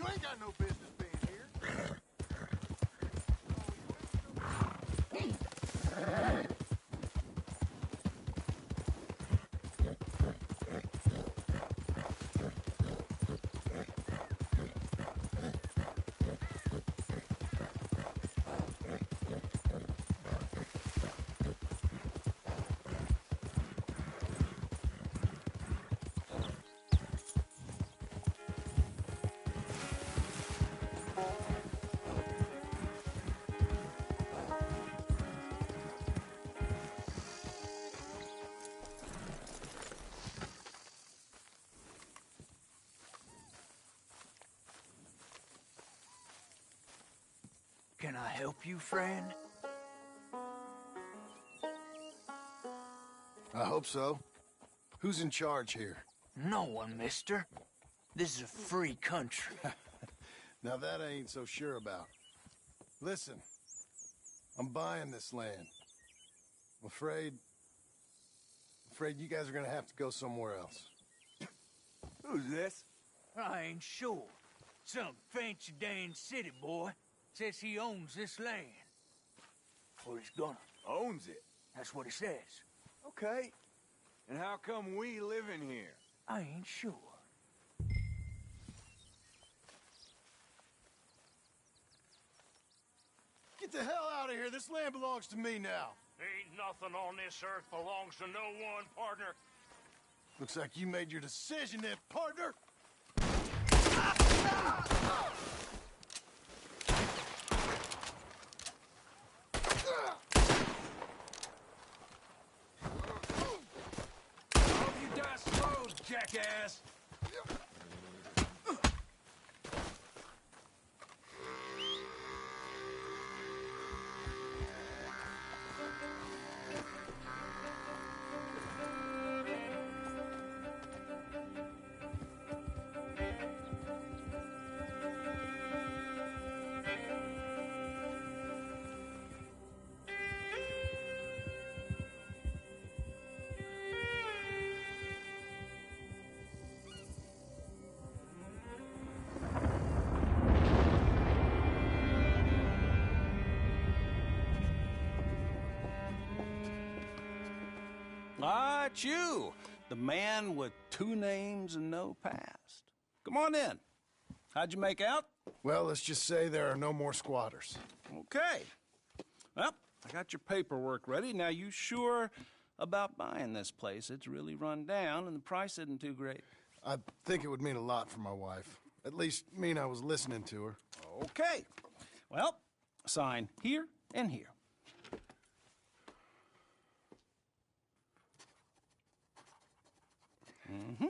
You ain't got no business being here. Can I help you, friend? I hope so. Who's in charge here? No one, mister. This is a free country. Now that I ain't so sure about. Listen, I'm buying this land. I'm afraid you guys are gonna have to go somewhere else. Who's this? I ain't sure. Some fancy Dan city boy says he owns this land. Or he's gonna. Owns it. That's what he says. Okay. And how come we live in here? I ain't sure. Get the hell out of here. This land belongs to me now. Ain't nothing on this earth belongs to no one, partner. Looks like you made your decision then, partner. Hope you die slow, jackass! Ah, it's you, the man with 2 names and no past. Come on in. How'd you make out? Well, let's just say there are no more squatters. Okay. Well, I got your paperwork ready. Now, you sure about buying this place? It's really run down, and the price isn't too great. I think it would mean a lot for my wife. At least mean I was listening to her. Okay. Well, sign here and here. Mm-hmm.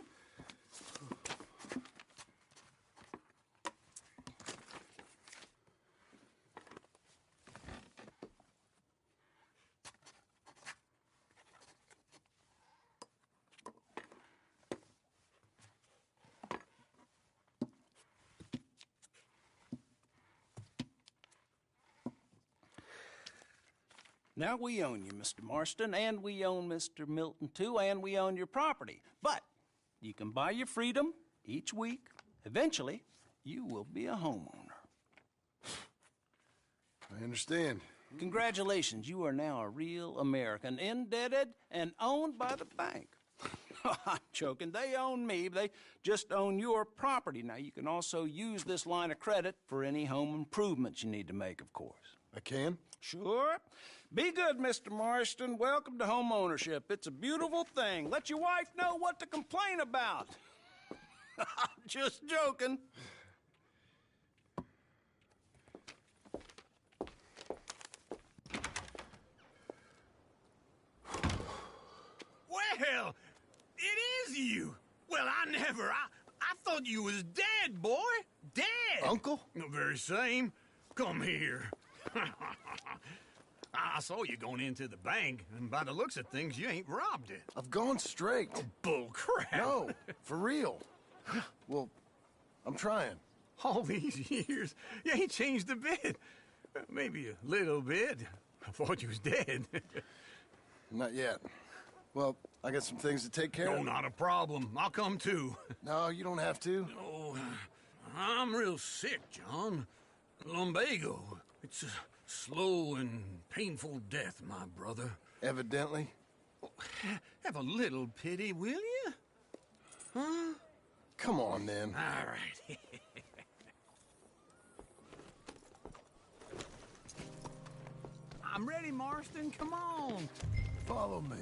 Now, we own you, Mr. Marston, and we own Mr. Milton, too, and we own your property. But you can buy your freedom each week. Eventually, you will be a homeowner. I understand. Congratulations, you are now a real American, indebted and owned by the bank. I'm joking. They own me. They just own your property. Now, you can also use this line of credit for any home improvements you need to make, of course. I can? Sure. Be good, Mr. Marston. Welcome to home ownership. It's a beautiful thing. Let your wife know what to complain about. I'm just joking. Well, it is you. Well, I thought you was dead, boy. Dead. Uncle? The very same. Come here. I saw you going into the bank, and by the looks of things, you ain't robbed it. I've gone straight. Bull crap. No, for real. Well, I'm trying. All these years, you ain't changed a bit. Maybe a little bit. I thought you was dead. Not yet. Well, I got some things to take care No, of. not a problem. I'll come too. No, you don't have to. Oh, I'm real sick, John. Lumbago. It's a slow and painful death, my brother. Evidently. Have a little pity, will you? Huh? Come on, then. All right. I'm ready, Marston. Come on. Follow me.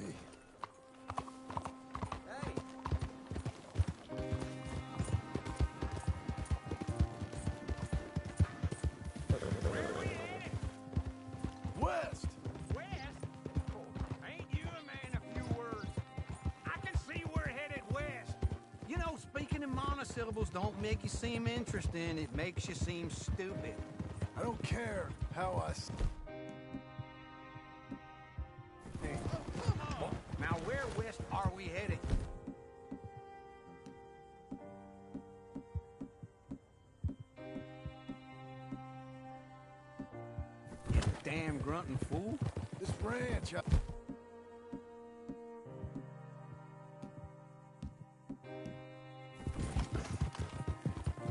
West! West? Oh, ain't you a man of few words? I can see we're headed west. You know, speaking in monosyllables don't make you seem interesting. It makes you seem stupid. I don't care how I... Now, where west are we headed? You damn grunting fool. This ranch, a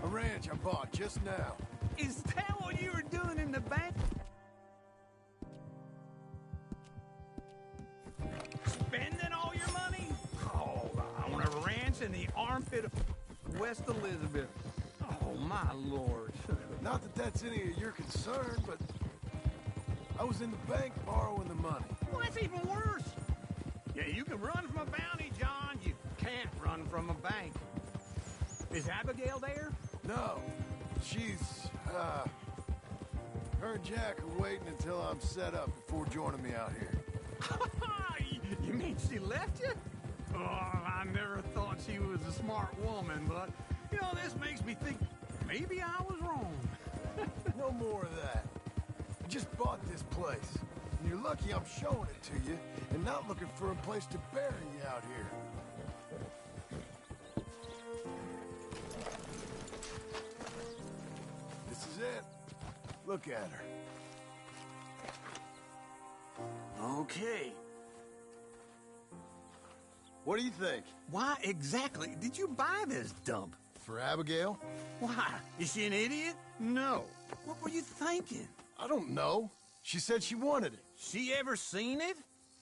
ranch I bought just now. Is that what you were doing in the bank? Spending all your money? Oh, on a ranch in the armpit of West Elizabeth. Oh, my lord. Not that that's any of your concern, but I was in the bank borrowing the money. Well, that's even worse. Yeah, you can run from a bounty, John. You can't run from a bank. Is Abigail there? No, she's, her and Jack are waiting until I'm set up before joining me out here. You mean she left you? Oh, I never thought she was a smart woman, but, you know, this makes me think maybe I was wrong. No more of that. I just bought this place, and you're lucky I'm showing it to you and not looking for a place to bury you out here. This is it. Look at her. Okay. What do you think? Why exactly did you buy this dump? For Abigail? Why? Is she an idiot? No. What were you thinking? I don't know. She said she wanted it. She ever seen it?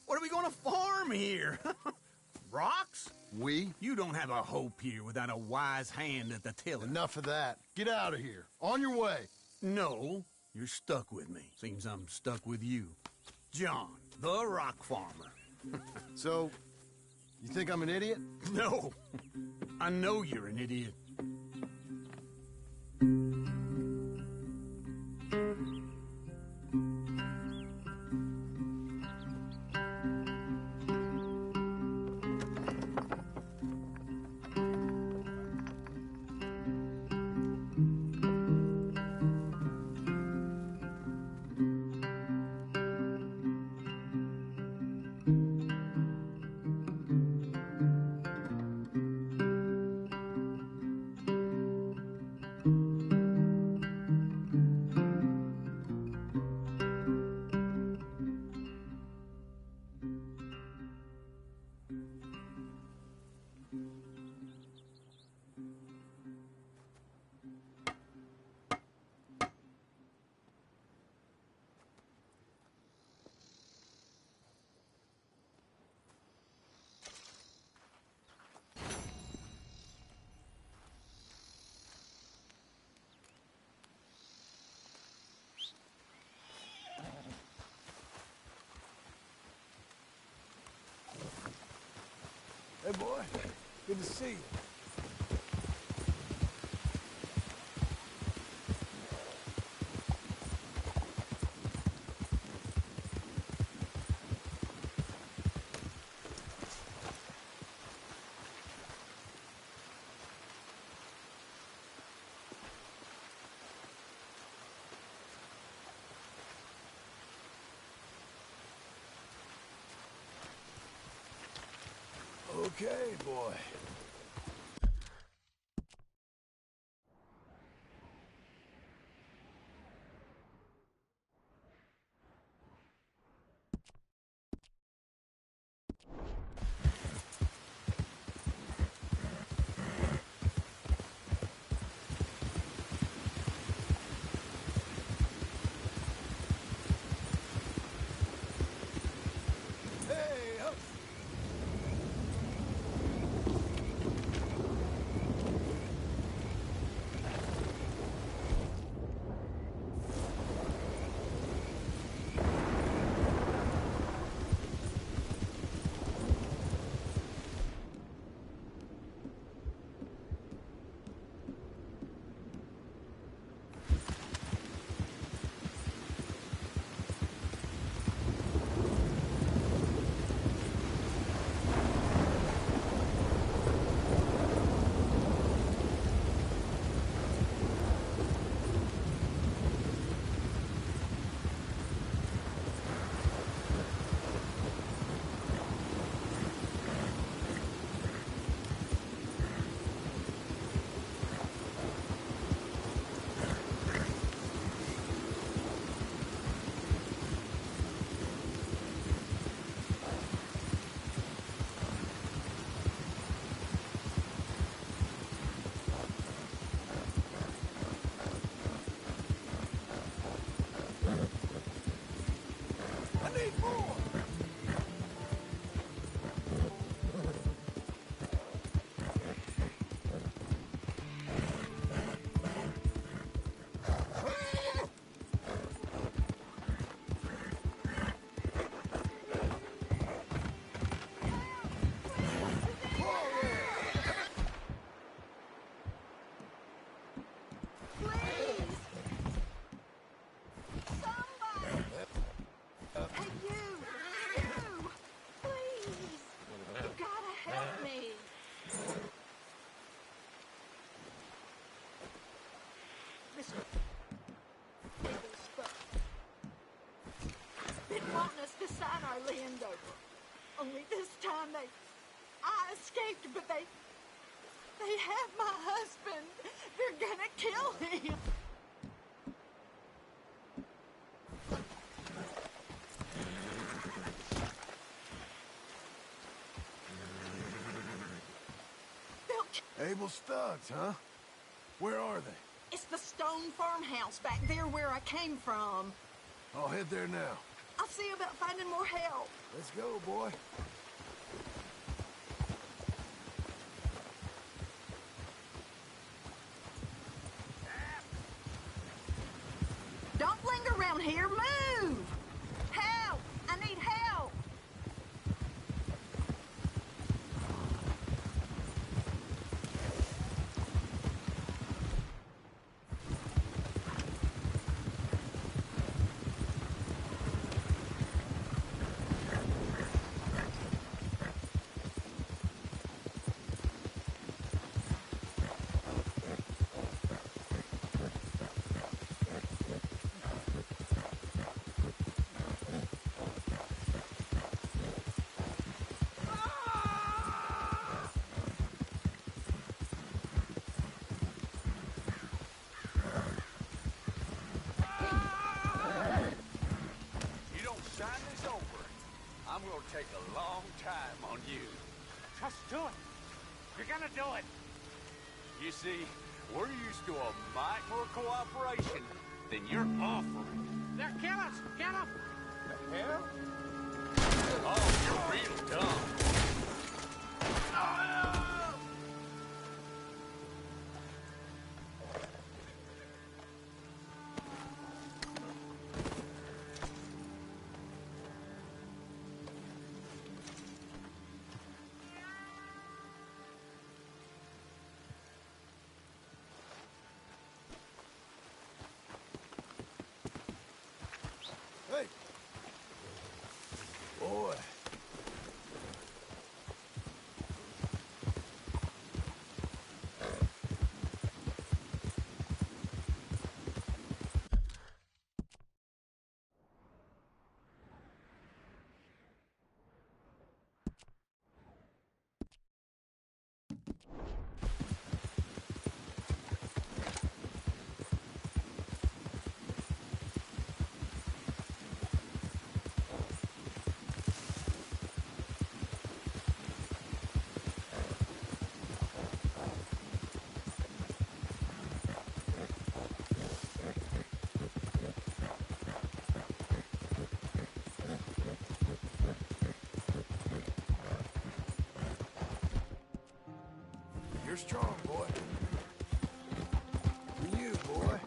What are we gonna farm here? Rocks? We? You don't have a hope here without a wise hand at the tiller. Enough of that. Get out of here. On your way. No, you're stuck with me. Seems I'm stuck with you. John, the rock farmer. So, you think I'm an idiot? No, I know you're an idiot. Hey, boy. Good to see you. Okay, boy. this able stuff. Been wanting us to sign our land over. Only this time I escaped, but they have my husband. They're gonna kill him. Able Studs, huh? Where are they? It's the stone farmhouse back there where I came from. I'll head there now. I'll see about finding more help. Let's go, boy. Don't linger around here. Move! Help! I need help! Take a long time on you. Just do it. You're gonna do it. You see, we're used to a mite more cooperation than you're offering. They're kill us! Kill them! The hell? Oh, you're real dumb. Hey! Boy. You're strong, boy. You, boy.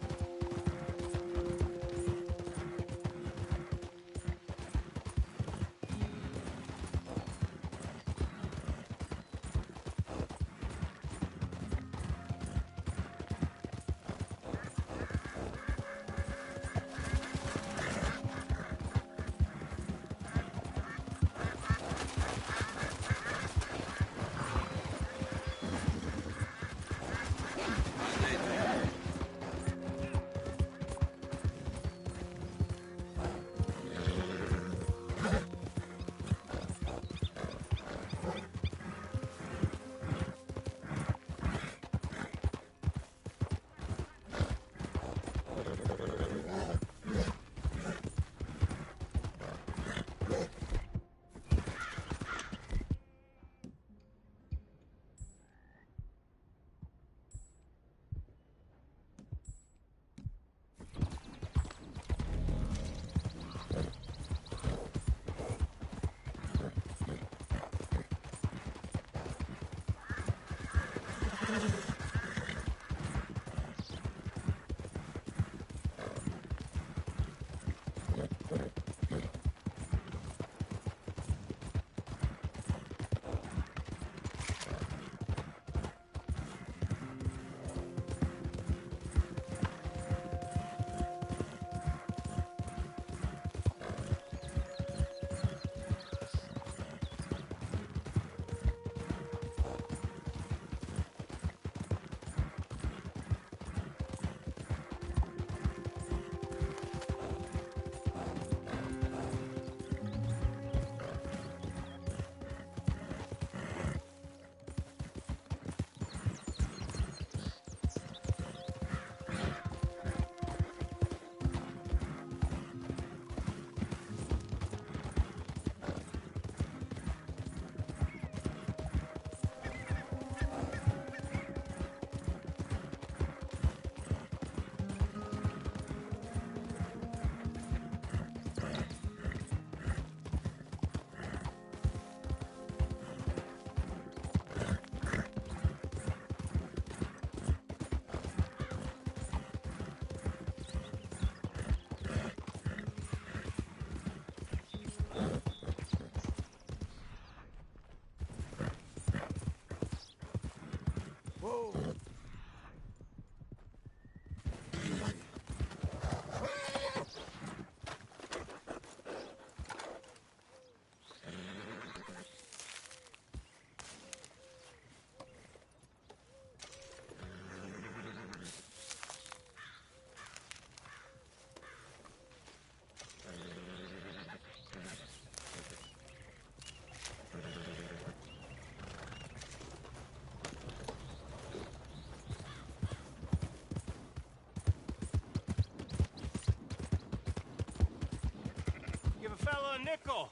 vehicle!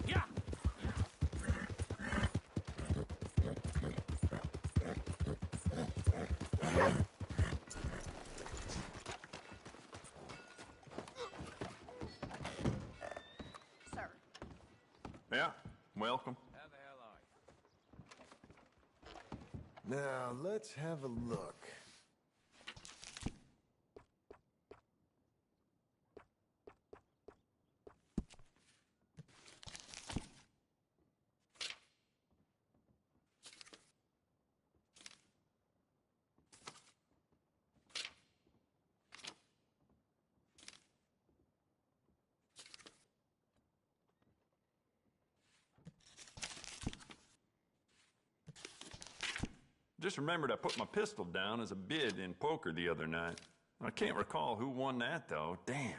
Yeah. Sir. Yeah, welcome. How the hell are you? Now, let's have a look. Just remembered I put my pistol down as a bid in poker the other night. I can't recall who won that, though. Damn.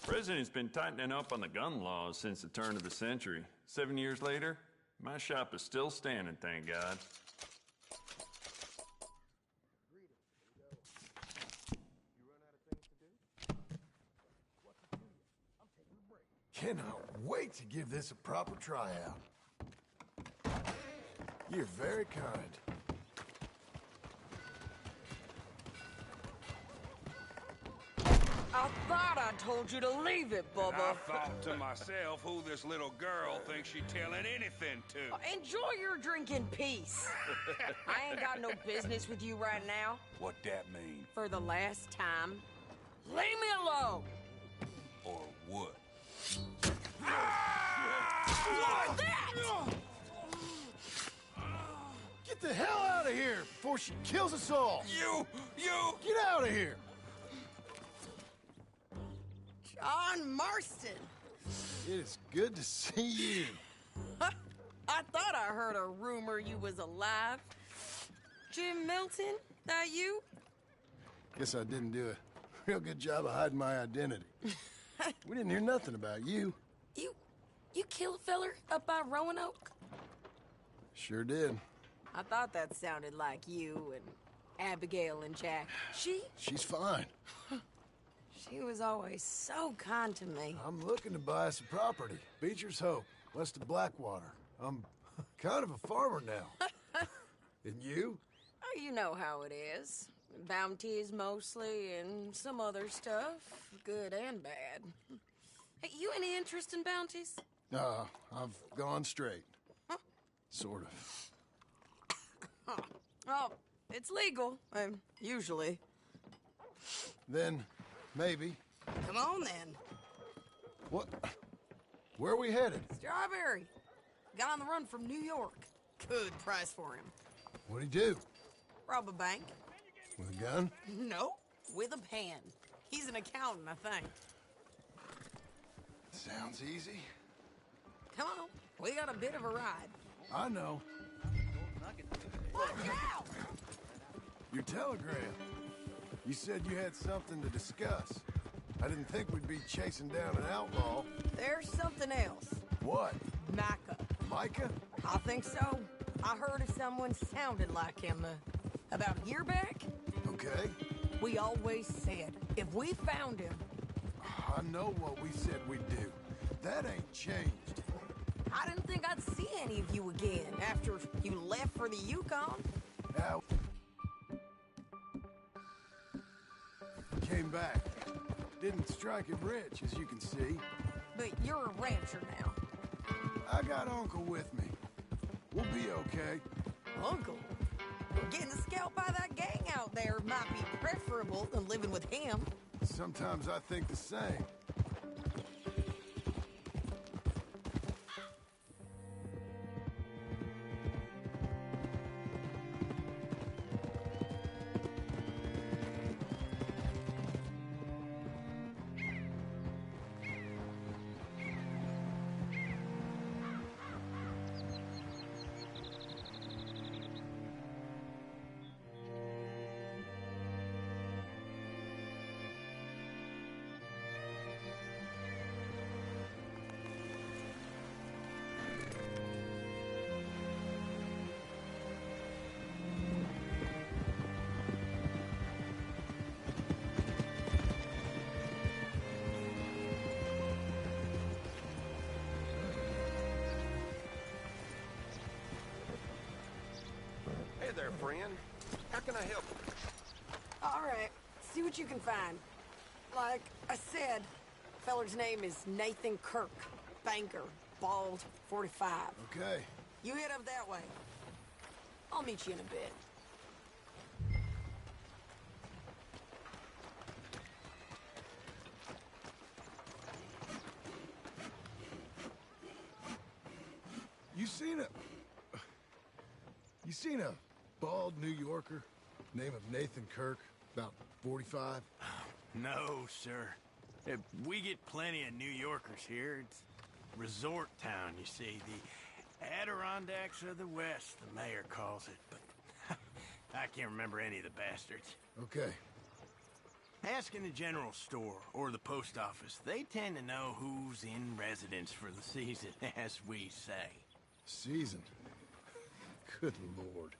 President's been tightening up on the gun laws since the turn of the century. 7 years later, my shop is still standing, thank God. Cannot wait to give this a proper tryout. You're very kind. I thought I told you to leave it, I Bubba. thought to myself who this little girl thinks she telling anything to. Enjoy your drink in peace. I ain't got no business with you right now. What that mean? For the last time, leave me alone. Or what? What's that? Get the hell out of here before she kills us all! You! Get out of here! John Marston. It is good to see you. I thought I heard a rumor you was alive. Jim Milton, that you? Guess I didn't do a real good job of hiding my identity. We didn't hear nothing about you. You kill a feller up by Roanoke? Sure did. I thought that sounded like you and Abigail and Jack. She's fine. She was always so kind to me. I'm looking to buy some property. Beecher's Hope, west of Blackwater. I'm kind of a farmer now. And you? Oh, you know how it is. Bounties mostly, and some other stuff, good and bad. Hey, you any interest in bounties? I've gone straight. Huh? Sort of. Oh, it's legal, usually. Then, maybe. Come on, then. What? Where are we headed? Strawberry. Got on the run from New York. Good price for him. What'd he do? Rob a bank. With a gun? No, with a pen. He's an accountant, I think. Sounds easy. Come on, we got a bit of a ride. I know. Watch out! Your telegram. You said you had something to discuss. I didn't think we'd be chasing down an outlaw. There's something else. What? Micah. Micah? I think so. I heard of someone sounded like him about a year back. Okay. We always said, if we found him... I know what we said we'd do. That ain't changed. I didn't think I'd see any of you again after you left for the Yukon. Now... Came back. Didn't strike it rich, as you can see. But you're a rancher now. I got Uncle with me. We'll be okay. Uncle? Getting scalped by that gang out there might be preferable than living with him. Sometimes I think the same. there, friend. How can I help you? All right, see what you can find. Like I said, feller's name is Nathan Kirk. Banker, bald, 45. Okay. You head up that way. I'll meet you in a bit. You seen a bald New Yorker, name of Nathan Kirk, about 45? No, sir. We get plenty of New Yorkers here. It's resort town, you see. The Adirondacks of the West, the mayor calls it. But I can't remember any of the bastards. Okay. Ask in the general store or the post office. They tend to know who's in residence for the season, as we say. Season? Good Lord.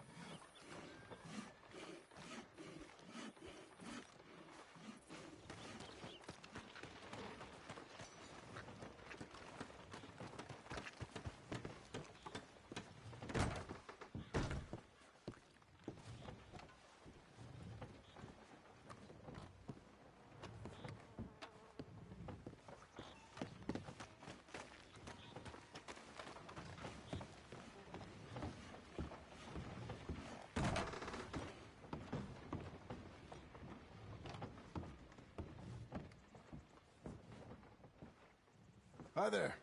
Hi there.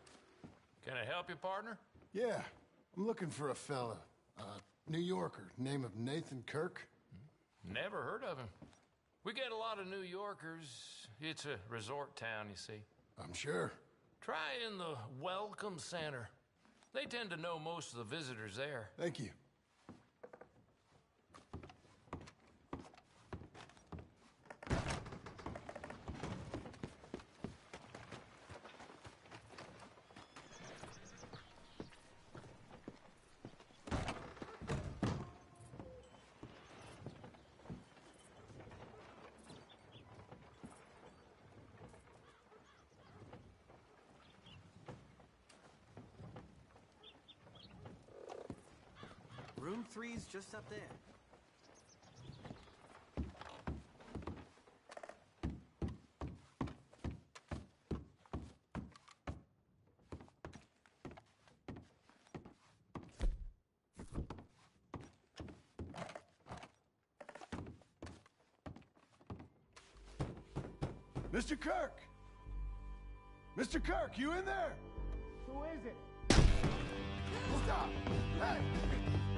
Can I help you, partner? Yeah, I'm looking for a fella. New Yorker, name of Nathan Kirk. Never heard of him. We get a lot of New Yorkers. It's a resort town, you see. I'm sure. Try in the Welcome Center. They tend to know most of the visitors there. Thank you. Room 3's just up there. Mr. Kirk! Mr. Kirk, you in there? Who is it? Stop! Hey!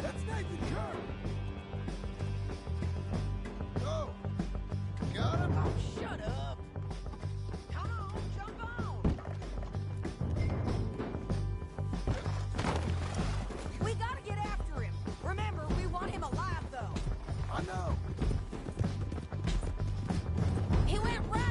That's Nathan Kirk! Go! Got him? Oh, shut up! Come on, jump on! We gotta get after him. Remember, we want him alive, though. I know. He went right!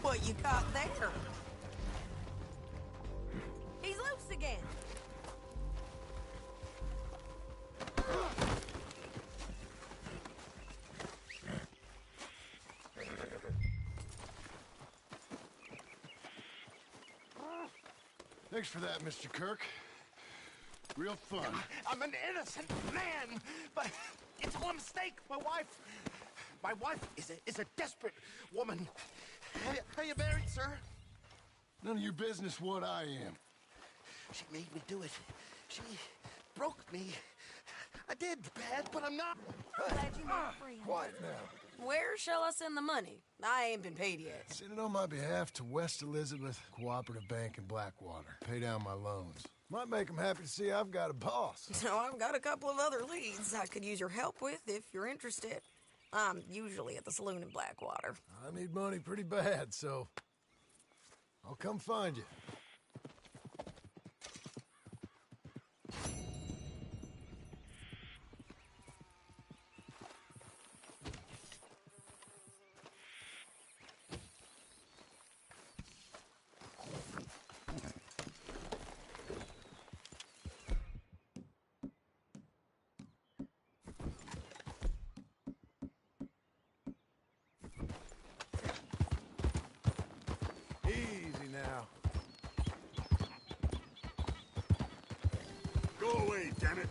What you got there? He's loose again. Thanks for that, Mr. Kirk. Real fun. I'm an innocent man, but it's all a mistake. My wife is a desperate woman. Are you married, sir? None of your business what I am. She made me do it. She broke me. I did bad, but I'm not. Glad you made a friend. Quiet now. Where shall I send the money? I ain't been paid yet. Send it on my behalf to West Elizabeth Cooperative Bank in Blackwater. Pay down my loans. Might make them happy to see I've got a boss. So I've got a couple of other leads I could use your help with if you're interested. I'm usually at the saloon in Blackwater. I need money pretty bad, so I'll come find you. Easy now. Go away, damn it.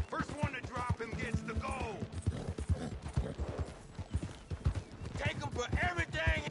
First one to drop him gets the goal. Take him for everything.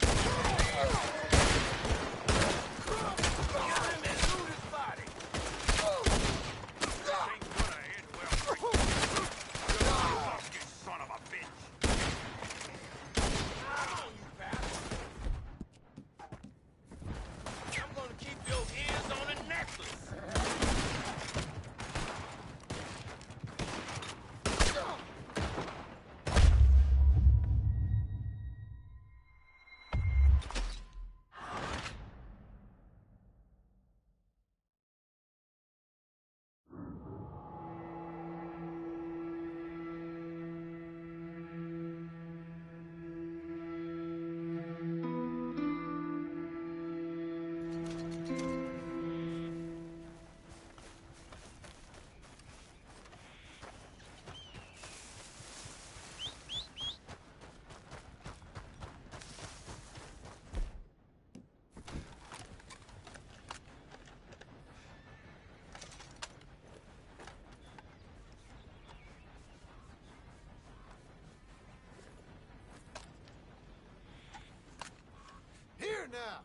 Here now.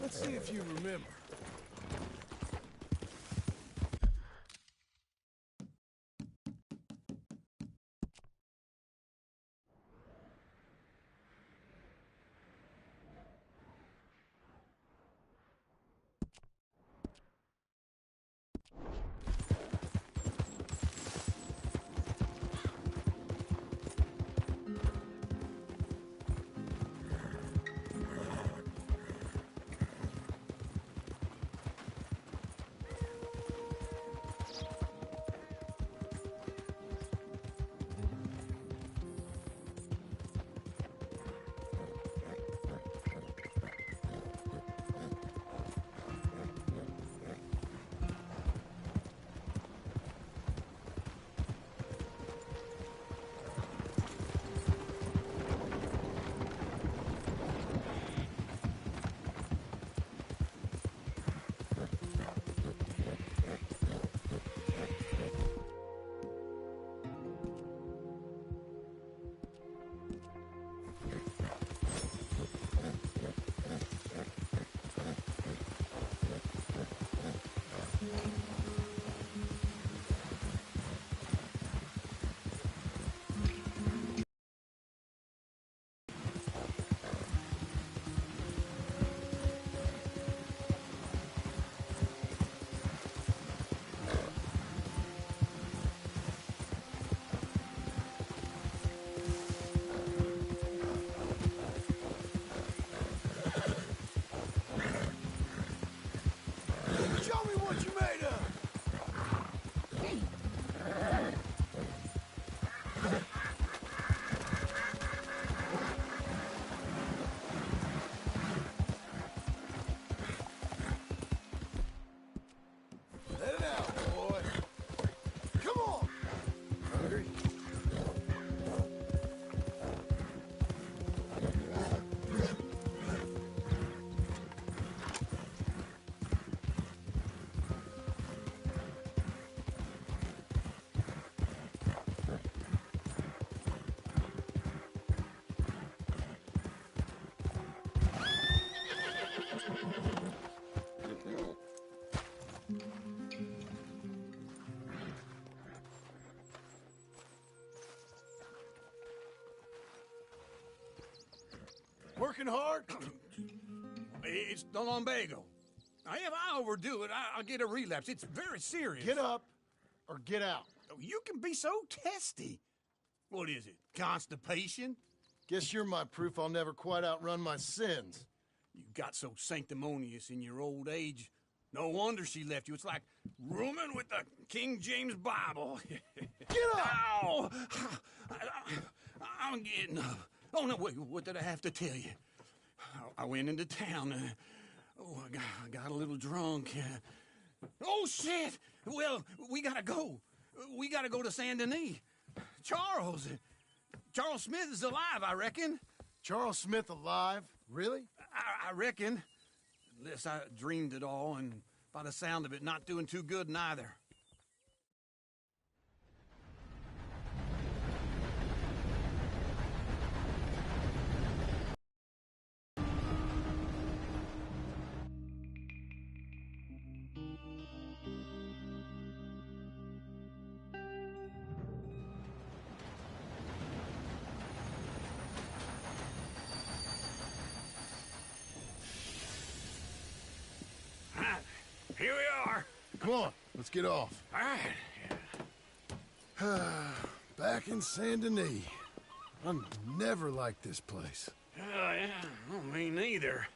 Let's see if you remember. Working hard? It's the lumbago. Now, if I overdo it, I'll get a relapse. It's very serious. Get up or get out. You can be so testy. What is it, constipation? Guess you're my proof I'll never quite outrun my sins. You got so sanctimonious in your old age. No wonder she left you. It's like rooming with the King James Bible. Get up! Ow! I'm getting up. Oh, no, wait, what did I have to tell you? I went into town. I got a little drunk. Oh, shit! Well, we gotta go. We gotta go to Saint Denis. Charles Smith is alive, I reckon. Charles Smith alive? Really? I reckon. Unless I dreamed it all, and by the sound of it, not doing too good neither. Here we are. Come on, let's get off. All right. Back in Saint Denis. I never liked this place. Yeah, well, me neither.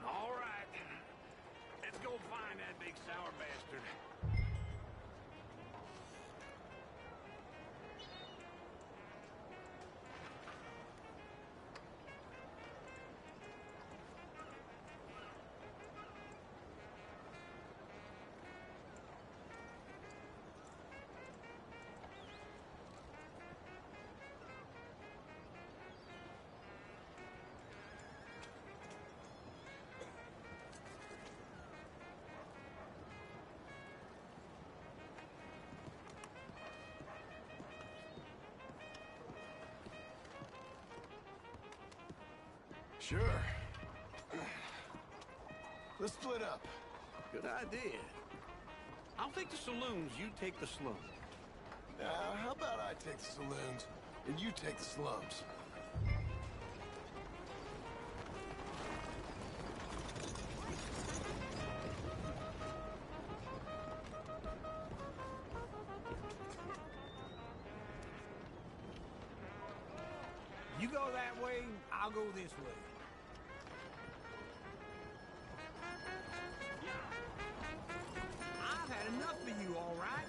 All right. Let's go find that big sour bastard. Sure. Let's split up. Good idea. I'll take the saloons, you take the slums. How about I take the saloons and you take the slums? You go that way, I'll go this way. I've had enough of you, all right?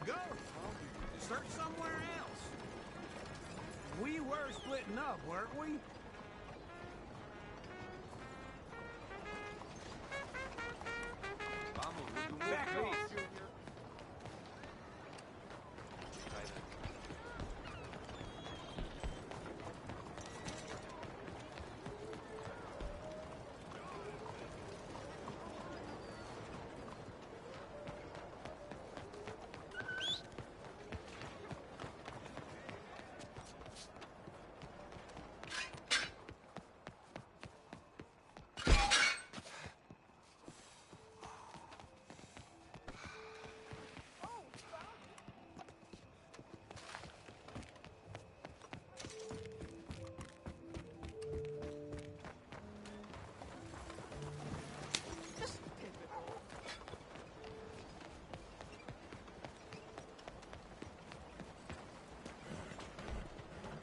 Go. Search somewhere else. We were splitting up, weren't we? Back off.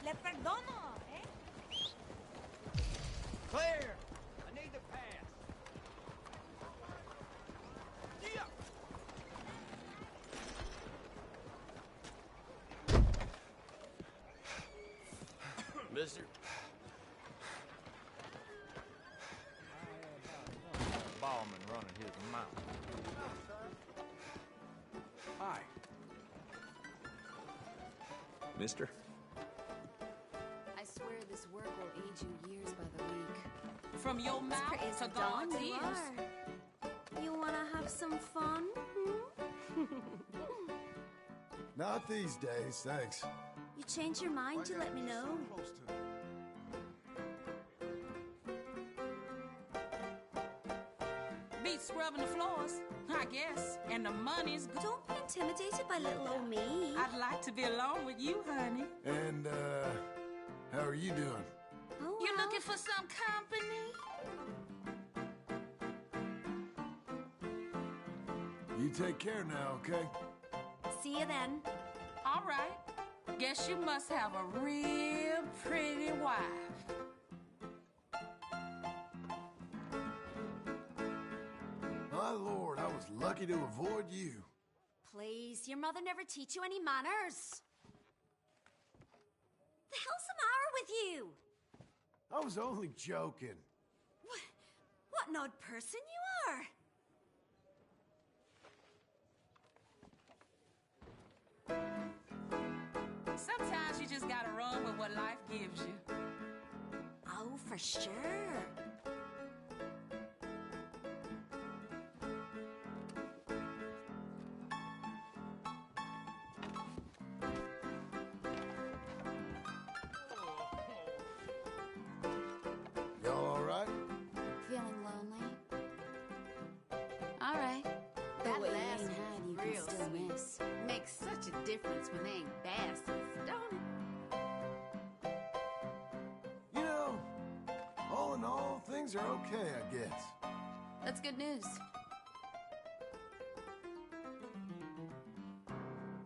Le perdono, eh? Clear! I need to pass. Yeah. Mister? Ballman running his mouth. Hi. Mister? I swear this work will age you years by the week. From your mouth It's to dawn, God's you ears. are. You wanna have some fun? Not these days, thanks. You change your mind to let me know. Be scrubbing the floors, I guess. And the money's good. Don't be intimidated by little old me. I'd like to be alone with you, honey. And, How are you doing? Oh, You looking for some company? You take care now, okay? see you then. All right. Guess you must have a real pretty wife. My lord, I was lucky to avoid you. Please, your mother never teach you any manners. The hell's the matter with you? I was only joking. What an odd person you are. Sometimes you just gotta run with what life gives you. Oh, for sure. Y'all all right? Feeling lonely? All right. That what you last ain't one had, was you can real still sweet. miss. Makes such a difference when they ain't bastards, don't it? You know, all in all, things are okay, I guess. That's good news.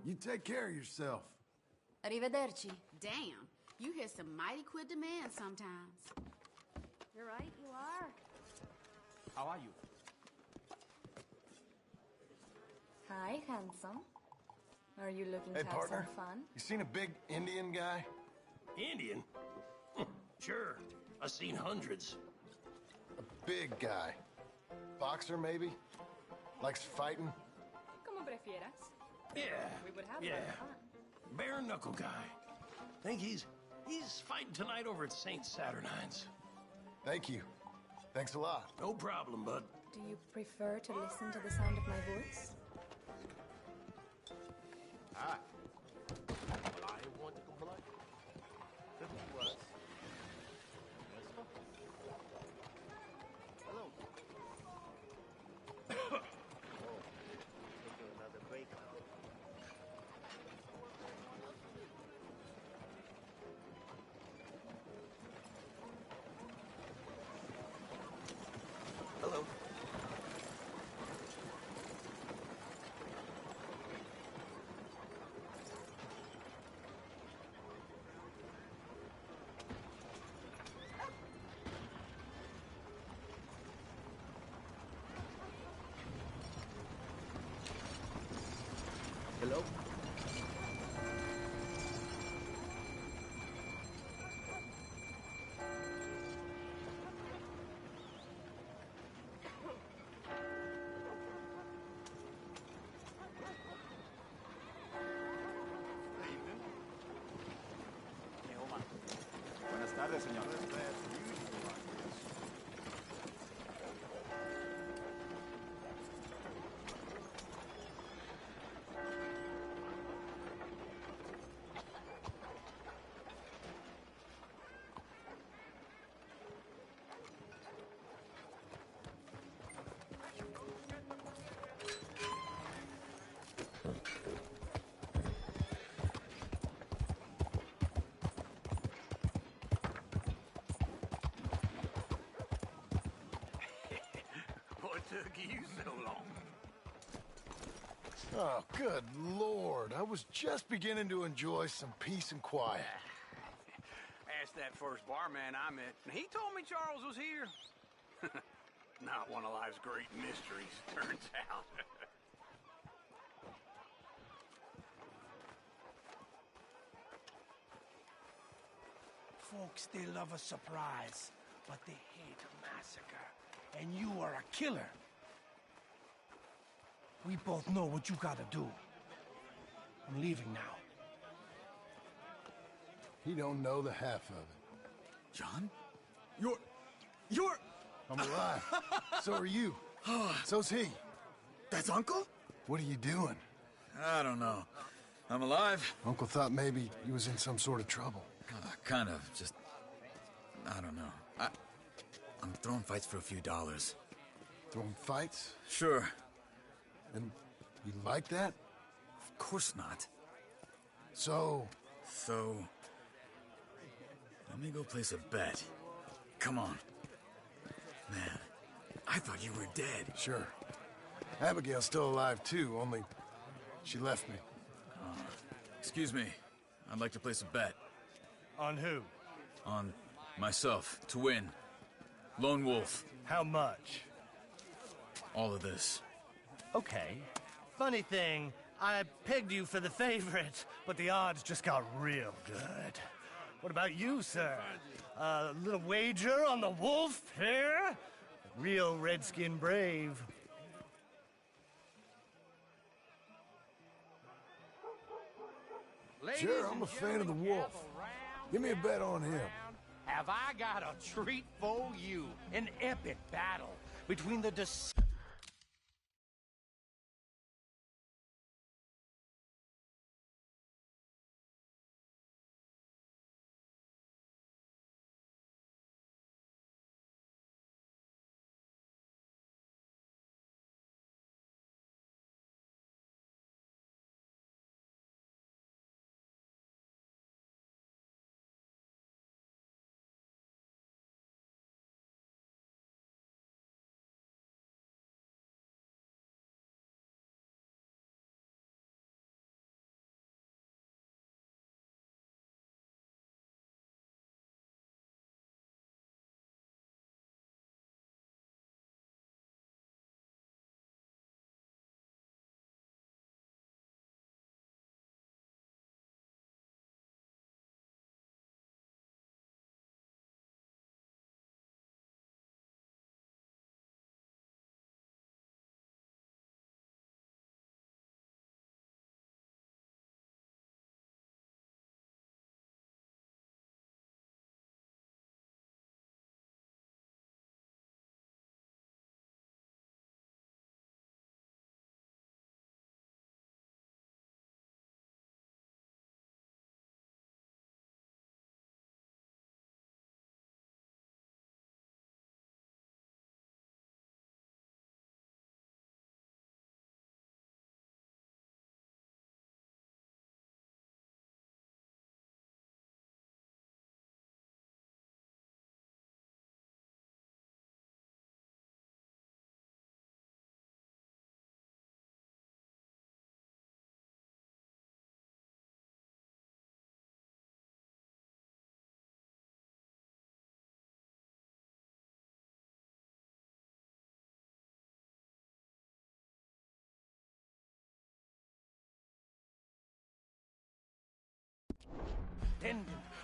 You take care of yourself. Arrivederci. Damn, you hear some mighty quick demands sometimes. You're right, you are. How are you? Hi, handsome. Are you looking Hey, to have partner. some fun? You seen a big Indian guy? Indian? Sure. I've seen hundreds. A big guy. Boxer, maybe? Likes fighting? Como prefieras. Yeah. We would have a Yeah. lot of fun. Bare knuckle guy. Think he's fighting tonight over at St. Saturnine's. Thank you. Thanks a lot. No problem, bud. Do you prefer to listen to the sound of my voice? Ah. I want to comply. Was. Hello. Another break. Hello. Hello? Buenas tardes, señor. What took you so long? Oh, good lord. I was just beginning to enjoy some peace and quiet. Asked that first barman I met, and he told me Charles was here. Not one of life's great mysteries, turns out. Folks, they love a surprise, but they hate a massacre. And you are a killer. We both know what you gotta do. I'm leaving now. He don't know the half of it. John? You're... I'm alive. So are you. So's he. That's Uncle? What are you doing? I don't know. I'm alive. Uncle thought maybe he was in some sort of trouble. Kind of. Just... I don't know. I'm throwing fights for a few dollars. Throwing fights? Sure. And you like that? Of course not. So... So... Let me go place a bet. Come on. Man, I thought you were dead. Sure. Abigail's still alive, too, only she left me. Excuse me. I'd like to place a bet. On who? On myself, to win. Lone Wolf. How much? All of this. Okay. Funny thing, I pegged you for the favorite, but the odds just got real good. What about you, sir? A little wager on the wolf here? Real redskin brave. Sure, I'm a fan of the wolf. Give me a bet on him. Have I got a treat for you? An epic battle between the descendant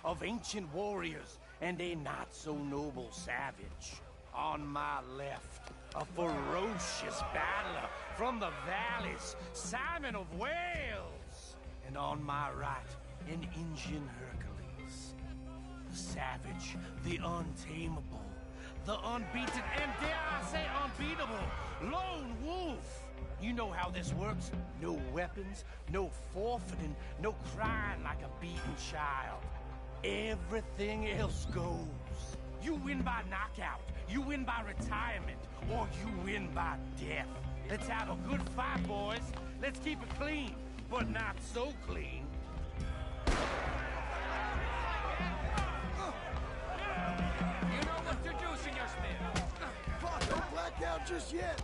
of ancient warriors and a not-so-noble savage. On my left, a ferocious battler from the valleys, Simon of Wales. And on my right, an Indian Hercules. The savage, the untamable, the unbeaten, and dare I say unbeatable, Lone Wolf. You know how this works. No weapons, no forfeiting, no crying like a beaten child. Everything else goes. You win by knockout, you win by retirement, or you win by death. Let's have a good fight, boys. Let's keep it clean, but not so clean. You know what to do, Senor Smith. Fuck, don't black out just yet.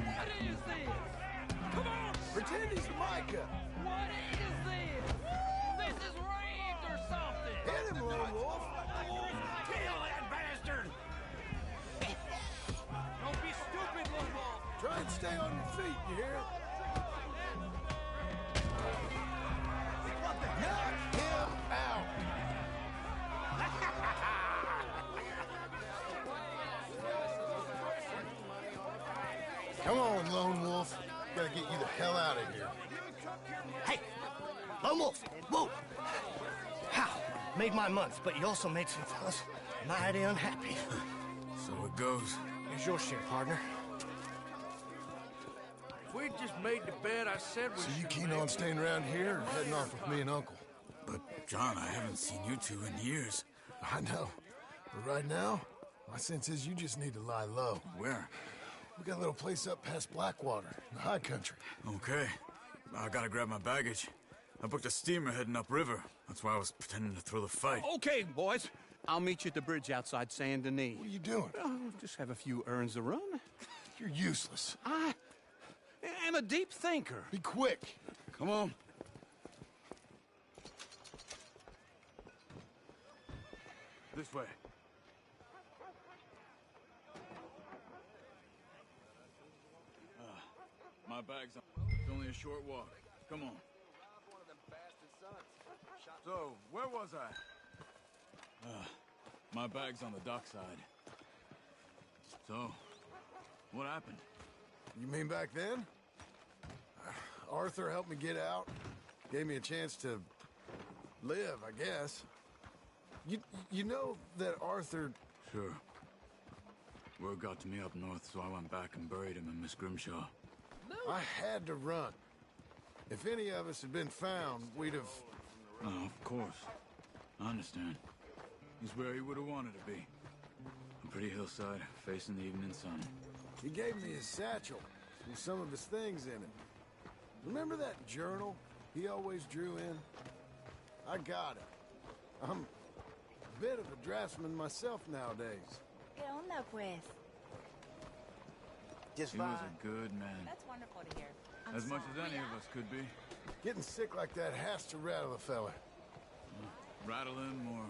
What is this? Come on! Pretend he's Micah. What is this? This is rigged or something! Hit him, Lone Wolf. Kill that bastard! Don't be stupid, Lone Wolf! Try and stay on your feet, you hear? Knock him out. Come on, Lone Wolf. Gotta get you the hell out of here. Hey! Lone Wolf! Whoa! How? Made my month, but you also made some fellas mighty unhappy. So it goes. Here's your share, partner. If we just made the bed, I said we So you keen on staying around here or heading off with me and Uncle? But, John, I haven't seen you two in years. I know. But right now, my sense is you just need to lie low. Where? We got a little place up past Blackwater, in the high country. Okay. I gotta grab my baggage. I booked a steamer heading upriver. That's why I was pretending to throw the fight. Okay, boys. I'll meet you at the bridge outside Saint Denis. What are you doing? Oh, just have a few errands to run. You're useless. I am a deep thinker. Be quick. Come on. This way. My bag's on. It's only a short walk. Come on. So, where was I? My bag's on the dockside. So, what happened? You mean back then? Arthur helped me get out. Gave me a chance to live, I guess. You know that Arthur... Sure. Word got to me up north, so I went back and buried him in Miss Grimshaw. I had to run. If any of us had been found, we'd have... Oh, of course. I understand. He's where he would have wanted to be. A pretty hillside, facing the evening sun. He gave me his satchel with some of his things in it. Remember that journal he always drew in? I got it. I'm a bit of a draftsman myself nowadays. ¿Qué onda, pues? He was a good man. That's wonderful to hear. As much as any of us could be. Getting sick like that has to rattle a fella. Rattle him or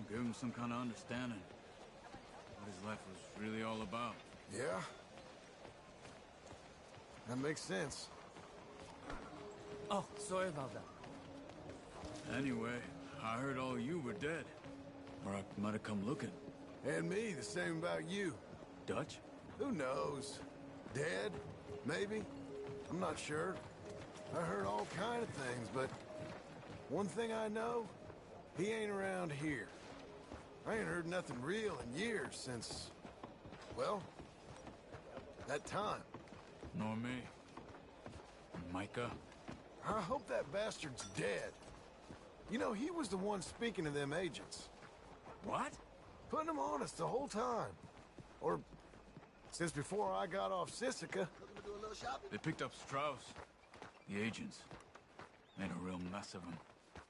give him some kind of understanding. What his life was really all about. Yeah? That makes sense. Oh, sorry about that. Anyway, I heard all you were dead. Or I might have come looking. And me, the same about you. Dutch? Who knows? Dead? Maybe? I'm not sure. I heard all kind of things, but one thing I know, he ain't around here. I ain't heard nothing real in years since, well, that time. Nor me. Micah? I hope that bastard's dead. You know, he was the one speaking to them agents. What? Putting them on us the whole time. Or since before I got off Sisika. They picked up Strauss. The agents. Made a real mess of him.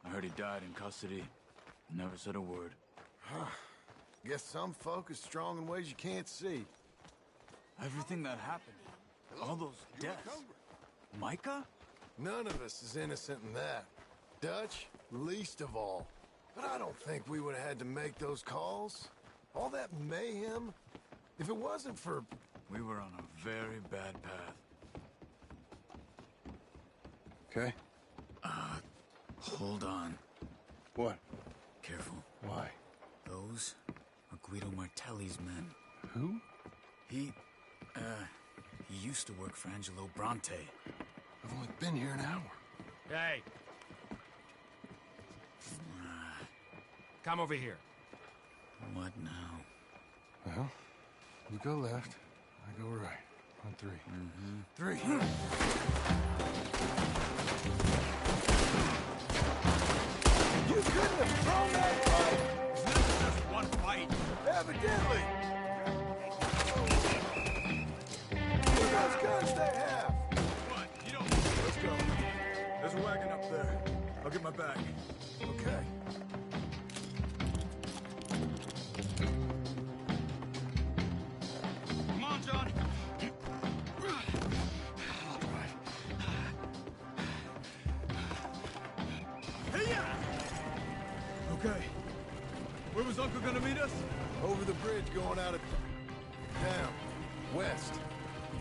I heard he died in custody. Never said a word. Guess some folk is strong in ways you can't see. Everything that happened. All those deaths. Micah? None of us is innocent in that. Dutch, least of all. But I don't think we would have had to make those calls. All that mayhem. If it wasn't for... We were on a very bad path. Okay. Hold on. What? Careful. Why? Those are Guido Martelli's men. Who? He used to work for Angelo Bronte. I've only been here an hour. Hey. Come over here. What now? Well, you go left, I go right. On three. Three. You couldn't have thrown that fight! This is just one fight. Evidently! Look those guns they have! What? You don't... Let's go. There's a wagon up there. I'll get my bag. Okay. Come on, John. Okay. Where was Uncle gonna meet us? Over the bridge going out of town. West.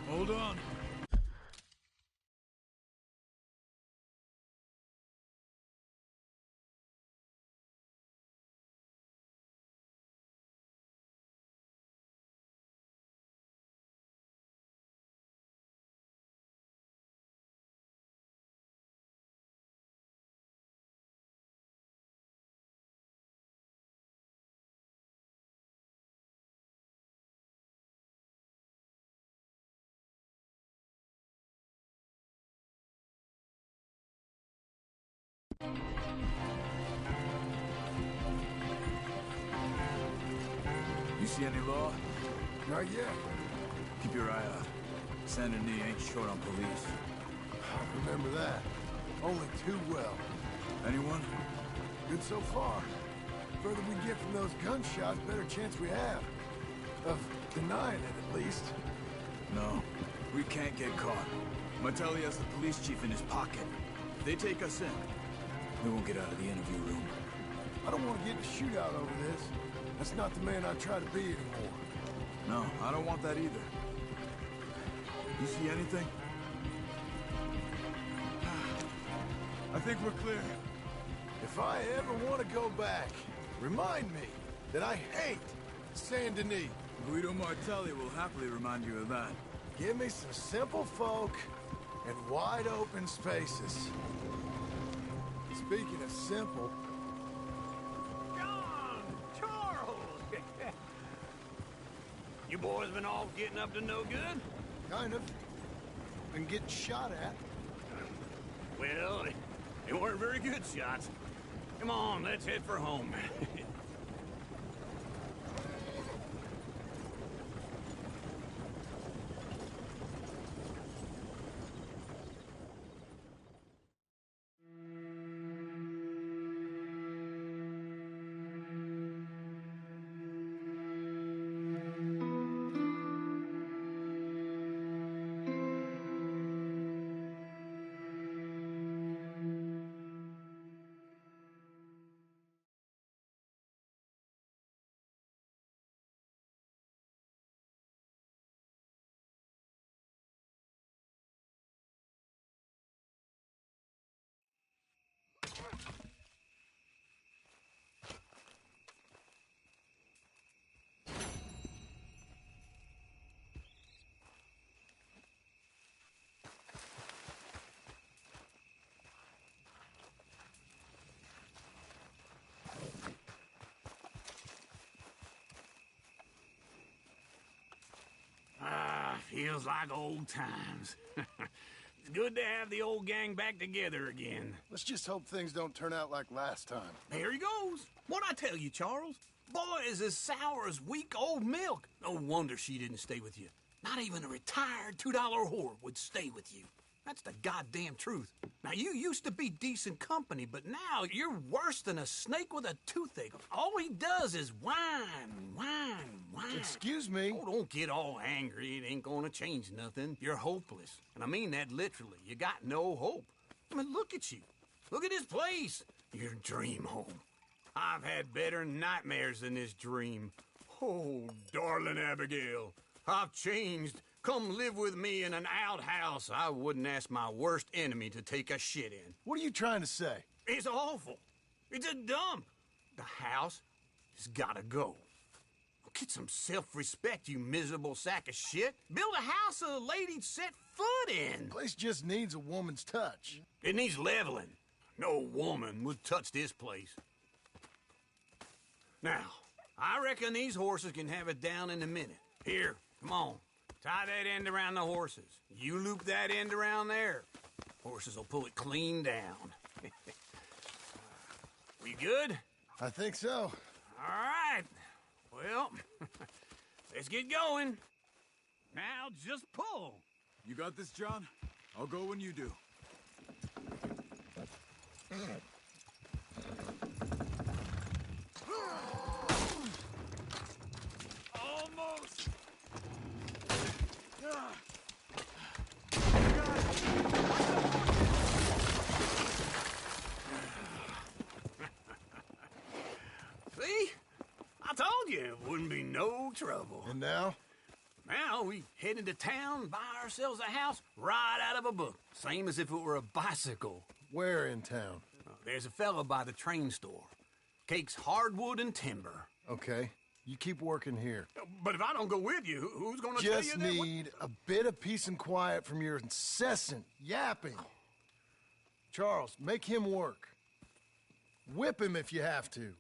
Hold on. You see any law? Not yet. Keep your eye out. Saint Denis ain't short on police. I remember that. Only too well. Anyone? Good so far. Further we get from those gunshots, better chance we have. Of denying it, at least. No, we can't get caught. Martelli has the police chief in his pocket. If they take us in, we won't get out of the interview room. I don't want to get in a shootout over this. That's not the man I try to be anymore. No, I don't want that either. You see anything? I think we're clear. If I ever want to go back, remind me that I hate Saint Denis. Guido Martelli will happily remind you of that. Give me some simple folk and wide open spaces. Speaking of simple... John! Charles! You boys been all getting up to no good? Kind of. Been getting shot at. Well, they weren't very good shots. Come on, let's head for home. Feels like old times. It's good to have the old gang back together again. Let's just hope things don't turn out like last time. There he goes. What'd I tell you, Charles? Boy is as sour as week-old milk. No wonder she didn't stay with you. Not even a retired $2 whore would stay with you. That's the goddamn truth. Now, you used to be decent company, but now you're worse than a snake with a toothache. All he does is whine, whine, whine. Excuse me? Oh, don't get all angry. It ain't gonna change nothing. You're hopeless. And I mean that literally. You got no hope. I mean, look at you. Look at this place. Your dream home. I've had better nightmares than this dream. Oh, darling Abigail, I've changed. Come live with me in an outhouse I wouldn't ask my worst enemy to take a shit in. What are you trying to say? It's awful. It's a dump. The house has gotta go. Get some self-respect, you miserable sack of shit. Build a house a lady'd set foot in. The place just needs a woman's touch. It needs leveling. No woman would touch this place. Now, I reckon these horses can have it down in a minute. Here, come on. Tie that end around the horses. You loop that end around there. Horses will pull it clean down. We good? I think so. All right. Well, let's get going. Now just pull. You got this, John? I'll go when you do. Almost. See? I told you it wouldn't be no trouble. And now? Now we head into town, buy ourselves a house right out of a book. Same as if it were a bicycle. Where in town? There's a fella by the train store. Cakes hardwood and timber. Okay. You keep working here. But if I don't go with you, who's gonna tell you that? Just need a bit of peace and quiet from your incessant yapping. Charles, make him work. Whip him if you have to.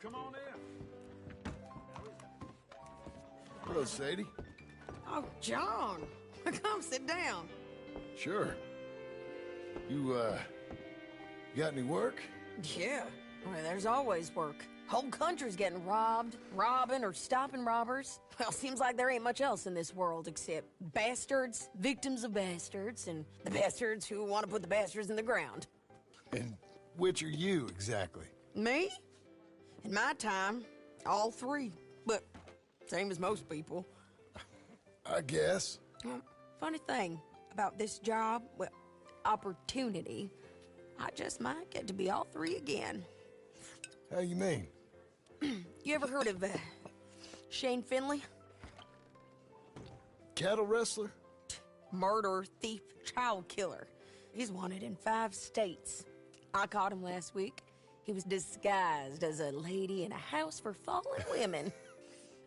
come on in. Hello, Sadie. Oh, John. Come sit down. Sure. You got any work? Yeah. Well, there's always work. Whole country's getting robbed, robbing, or stopping robbers. Well, seems like there ain't much else in this world except bastards, victims of bastards, and the bastards who want to put the bastards in the ground. And which are you, exactly? Me? In my time, all three. But same as most people. I guess. Funny thing about this job, well, opportunity, I just might get to be all three again. How you mean? You ever heard of Shane Finley? Cattle wrestler? Murderer, thief, child killer. He's wanted in 5 states. I caught him last week. He was disguised as a lady in a house for fallen women.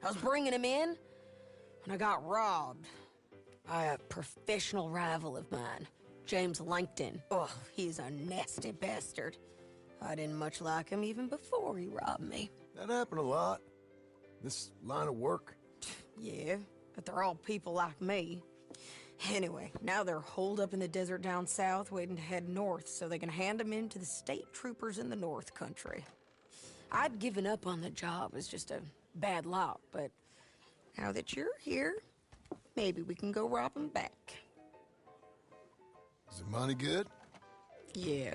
I was bringing him in, and I got robbed by a professional rival of mine, James Langton. Oh, he's a nasty bastard. I didn't much like him even before he robbed me. That happened a lot. This line of work. Yeah, but they're all people like me. Anyway, now they're holed up in the desert down south waiting to head north so they can hand them in to the state troopers in the north country. I'd given up on the job as just a bad lot, but now that you're here, maybe we can go rob them back. Is the money good? Yeah,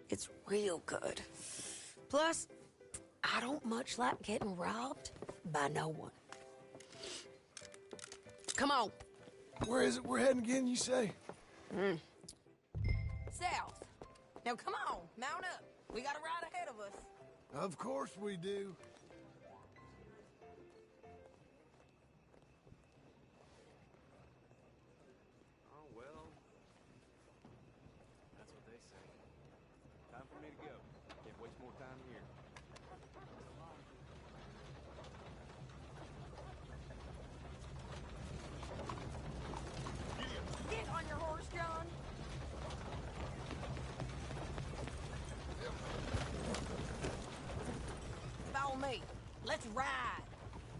it's real good. Plus, I don't much like getting robbed by no one. Come on. Where is it we're heading again, you say? South. Now come on, mount up. We got a ride ahead of us. Of course we do. Oh, well. That's what they say. Time for me to go. Can't waste more time here. Get on your horse, John. Follow me. Let's ride.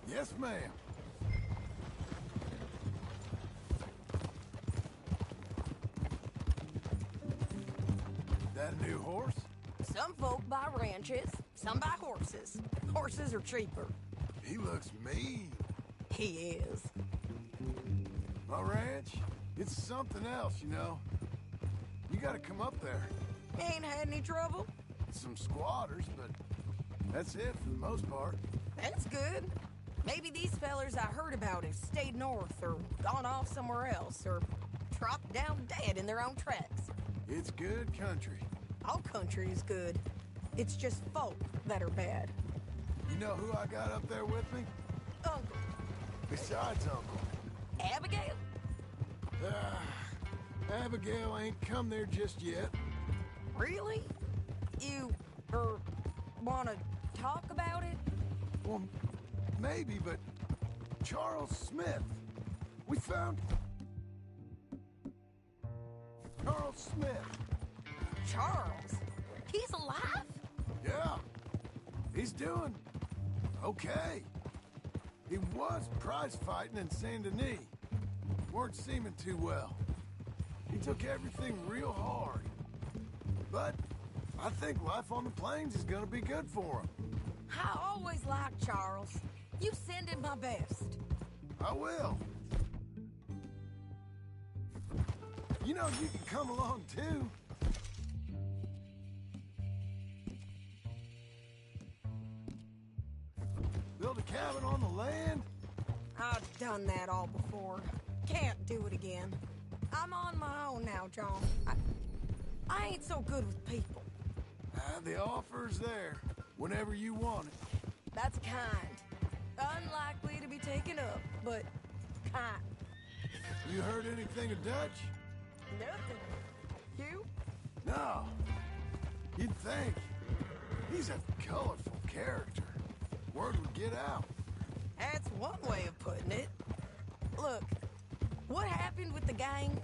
Yes, ma'am. That a new horse? Some folk buy ranches, some buy horses. Horses are cheaper. He looks mean. He is. My ranch, it's something else, you know. You gotta come up there. Ain't had any trouble? Some squatters, but that's it for the most part. That's good. Maybe these fellers I heard about have stayed north or gone off somewhere else or dropped down dead in their own tracks. It's good country. All country is good. It's just folk that are bad. You know who I got up there with me? Uncle. Besides Uncle. Abigail? Abigail ain't come there just yet. Really? You, wanna talk about it? Well, maybe, but Charles Smith. We found Charles Smith. Charles? He's alive? Yeah. He's doing okay. He was prize fighting in Saint Denis. Weren't seeming too well. He took everything real hard. But I think life on the plains is gonna be good for him. I always liked Charles. You send him my best. I will. You know, you can come along too. Build a cabin on the land? I've done that all before. Can't do it again. I'm on my own now, John. I ain't so good with people. The offer's there, whenever you want it. That's kind. Unlikely to be taken up, but kind. You heard anything of Dutch? Nothing. You? No. You'd think. He's a colorful character. Word would get out. That's one way of putting it. Look, what happened with the gang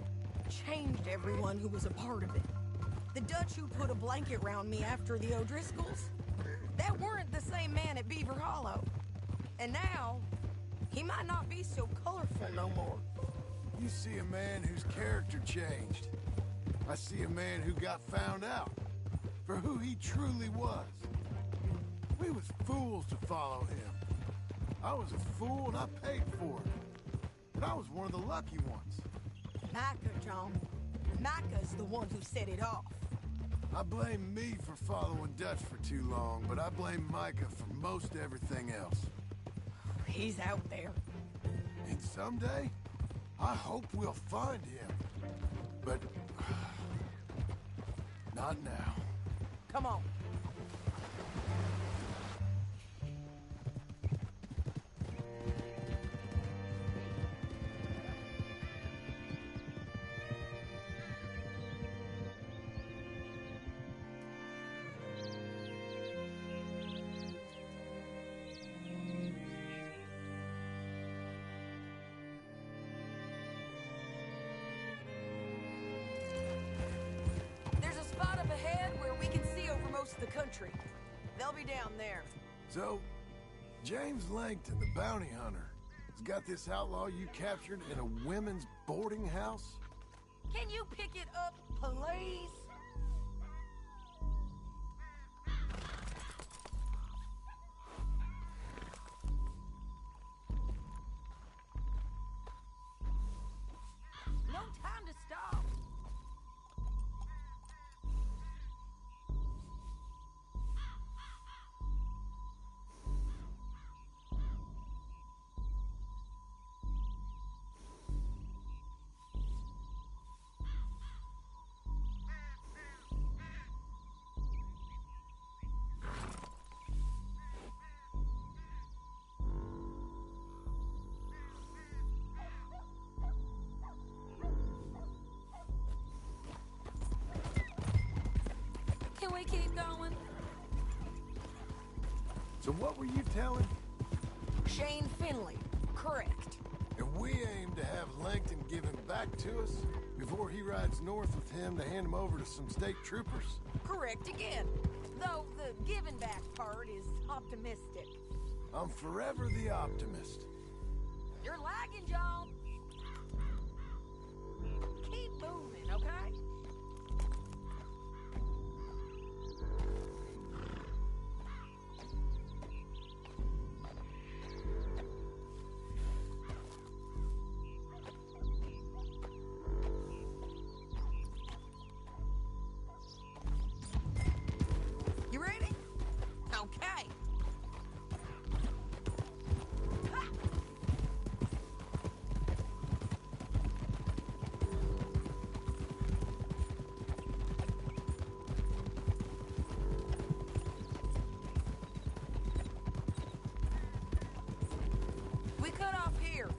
changed everyone who was a part of it. The Dutch who put a blanket around me after the O'Driscolls, that weren't the same same man at Beaver Hollow. And now, he might not be so colorful no more. You see a man whose character changed. I see a man who got found out for who he truly was. We was fools to follow him. I was a fool and I paid for it. But I was one of the lucky ones. Micah, John. Micah's the one who set it off. I blame me for following Dutch for too long, but I blame Micah for most everything else. He's out there. And someday, I hope we'll find him. But not now. Come on. The country. They'll be down there. So, James Langton, the bounty hunter, has got this outlaw you captured in a women's boarding house? Can you pick it up, please? No time to stop. Can we keep going? So what were you telling? Shane Finley, correct. And we aim to have Langton give him back to us before he rides north with him to hand him over to some state troopers? Correct again. Though the giving back part is optimistic. I'm forever the optimist. You're lagging, John. Keep moving, okay? You ready? Okay. Ha! We cut off here.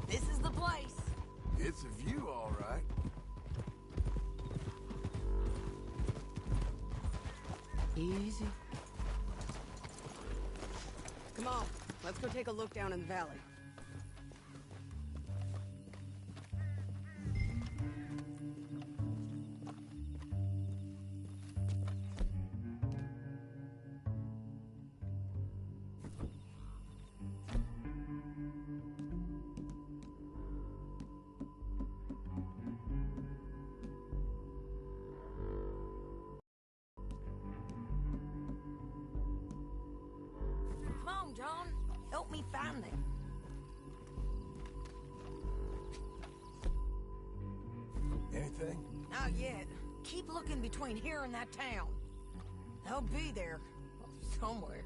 This is the place. It's a view, all right. Easy. Come on, let's go take a look down in the valley. Come on, John. Help me find them. Anything? Not yet. Keep looking between here and that town. They'll be there. Somewhere.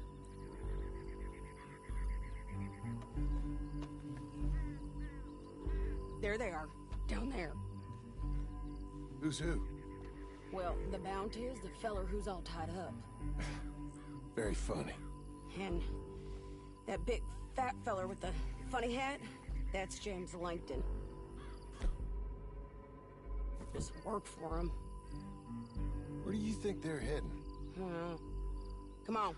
There they are. Down there. Who's who? Well, the bounty is the feller who's all tied up. Very funny. And that big fat feller with the funny hat, that's James Langton. Just worked for him. Where do you think they're heading? Come on.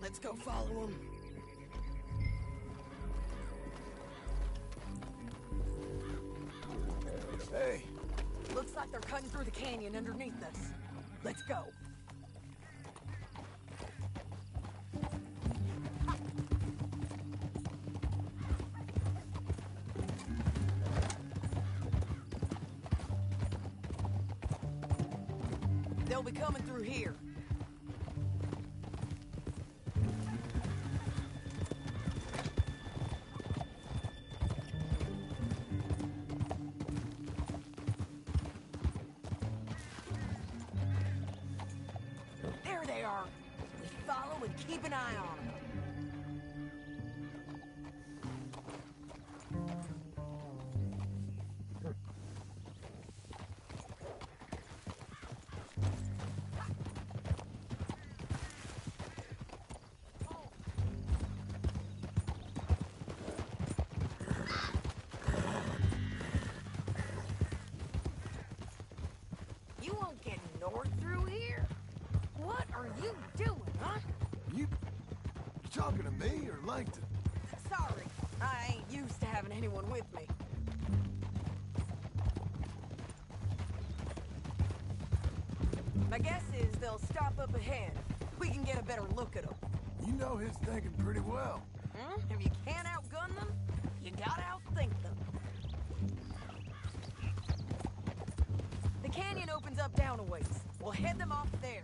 Let's go follow him. Hey. Looks like they're cutting through the canyon underneath us. Let's go. They'll be coming through here. There they are. We follow and keep an eye on them. You won't get north through here? What are you doing, huh? You talking to me or Langton? Sorry, I ain't used to having anyone with me. My guess is they'll stop up ahead. We can get a better look at them. You know his thinking pretty well. If you can't outgun them, you gotta outthink them. The canyon opens up down a ways. We'll head them off there.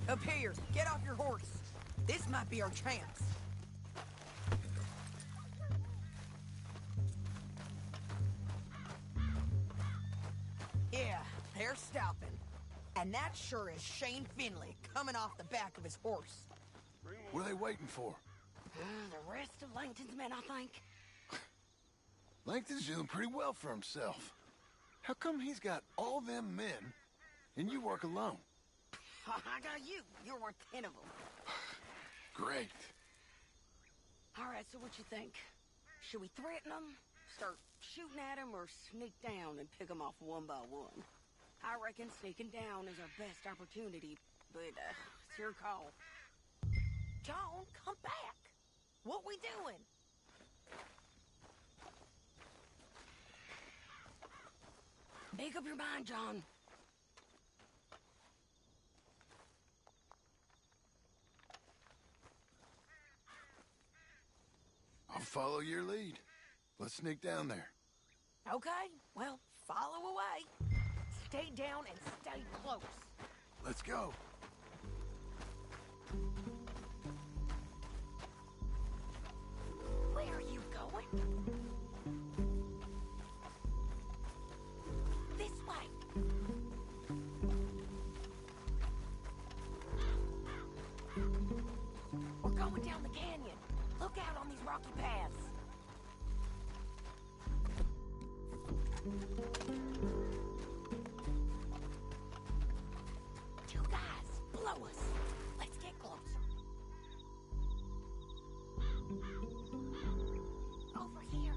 Up here, get off your horse. This might be our chance. Yeah, they're stopping. And that sure is Shane Finley coming off the back of his horse. What are they waiting for? The rest of Langton's men, I think. Langton's doing pretty well for himself. How come he's got all them men and you work alone? I got you. You're worth 10 of them. Great. All right, so what you think? Should we threaten them, start shooting at them, or sneak down and pick them off one by one? I reckon sneaking down is our best opportunity, but it's your call. John, come back. What we doing? Make up your mind, John. I'll follow your lead. Let's sneak down there. Okay, well, follow away. Stay down and stay close. Let's go. Where are you going? This way. We're going down the canyon. Look out on these rocky paths. You guys, blow us. Let's get closer. Over here.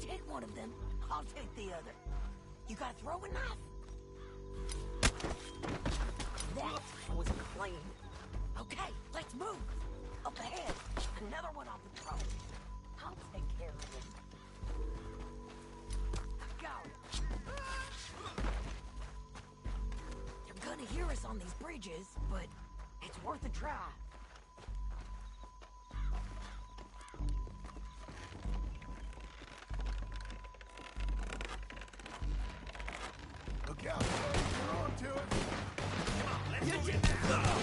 take one of them, I'll take the other. You got a throwing knife? That was clean. Okay, let's move. Up ahead, another one on the road. I'll take care of him. Got it. They're gonna hear us on these bridges, but it's worth a try. Look out, you're on to it. Come on, let's move it now.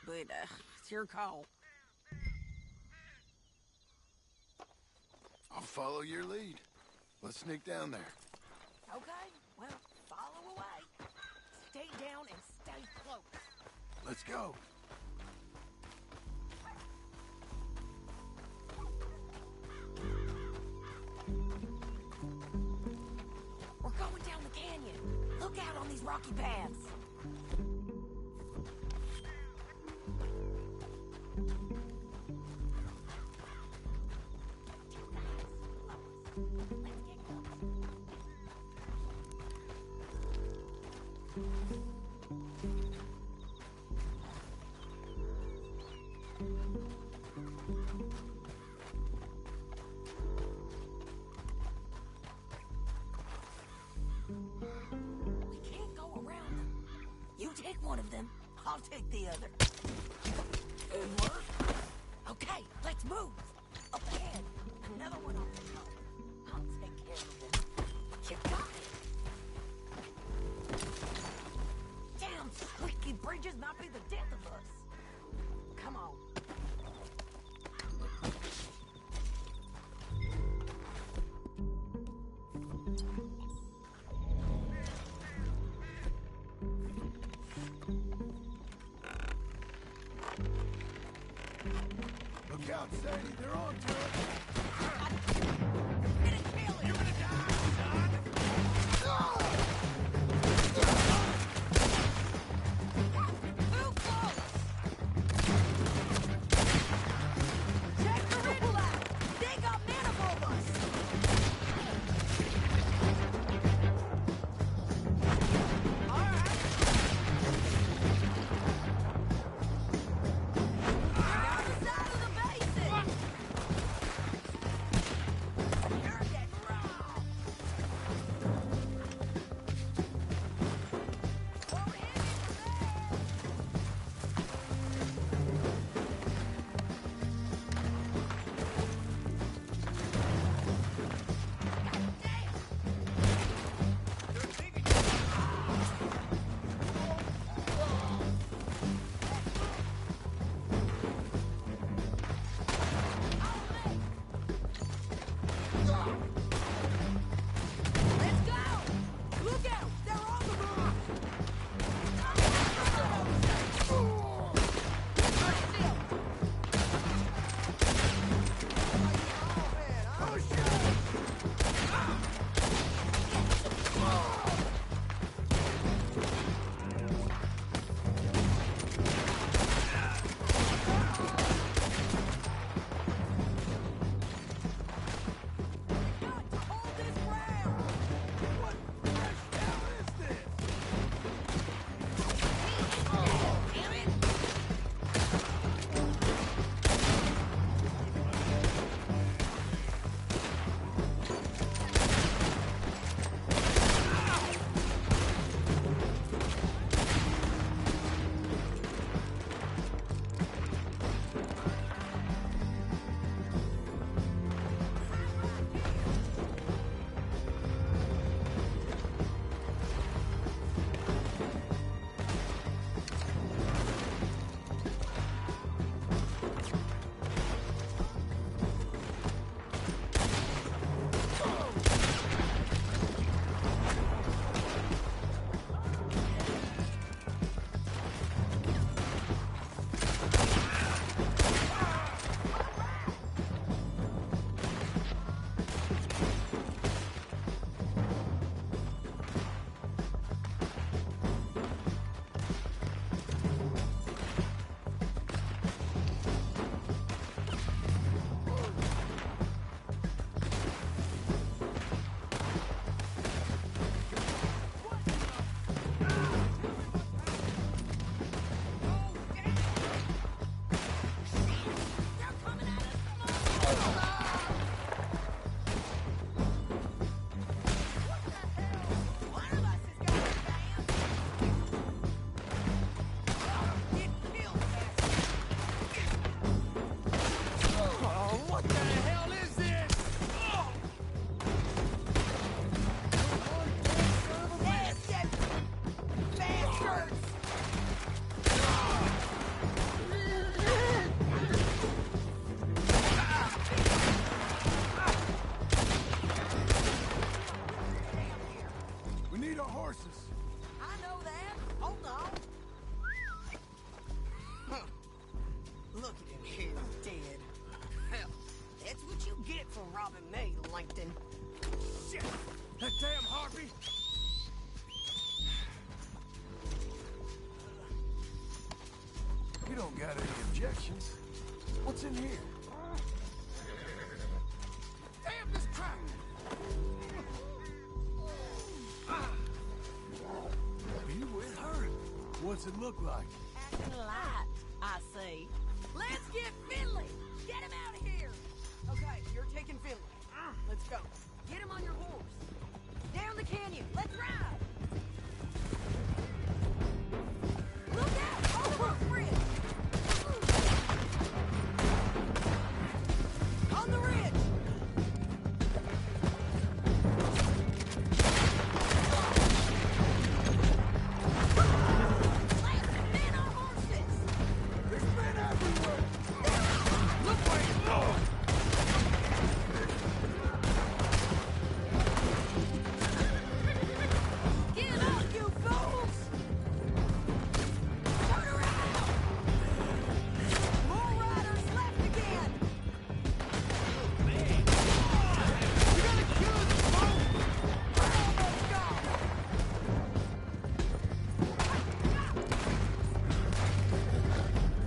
But, it's your call. I'll follow your lead. Let's sneak down there. Okay, well, follow away. Stay down and stay close. Let's go. We're going down the canyon. Look out on these rocky paths. Take one of them, I'll take the other. Good work. Okay, let's move. Up ahead, another one on the top. I'll take care of them. You got it. Damn squeaky bridges might be the death of us. Come on. Look out, Sadie, they're on to it. You're gonna die, son! Too close! Check the riddle out! They got men above us! Alright, in here? Damn this trap! You with her? What's it look like? Acting light, I see. Let's get Finley! Get him out of here! Okay, you're taking Finley. Let's go. Get him on your horse. Down the canyon. Let's ride! Look out! Over the bridge! On the ridge! Men on horses! There's men everywhere! Look where you're going! Get up, you fools! Turn around! More riders left again! You gotta kill this boat! We're almost gone!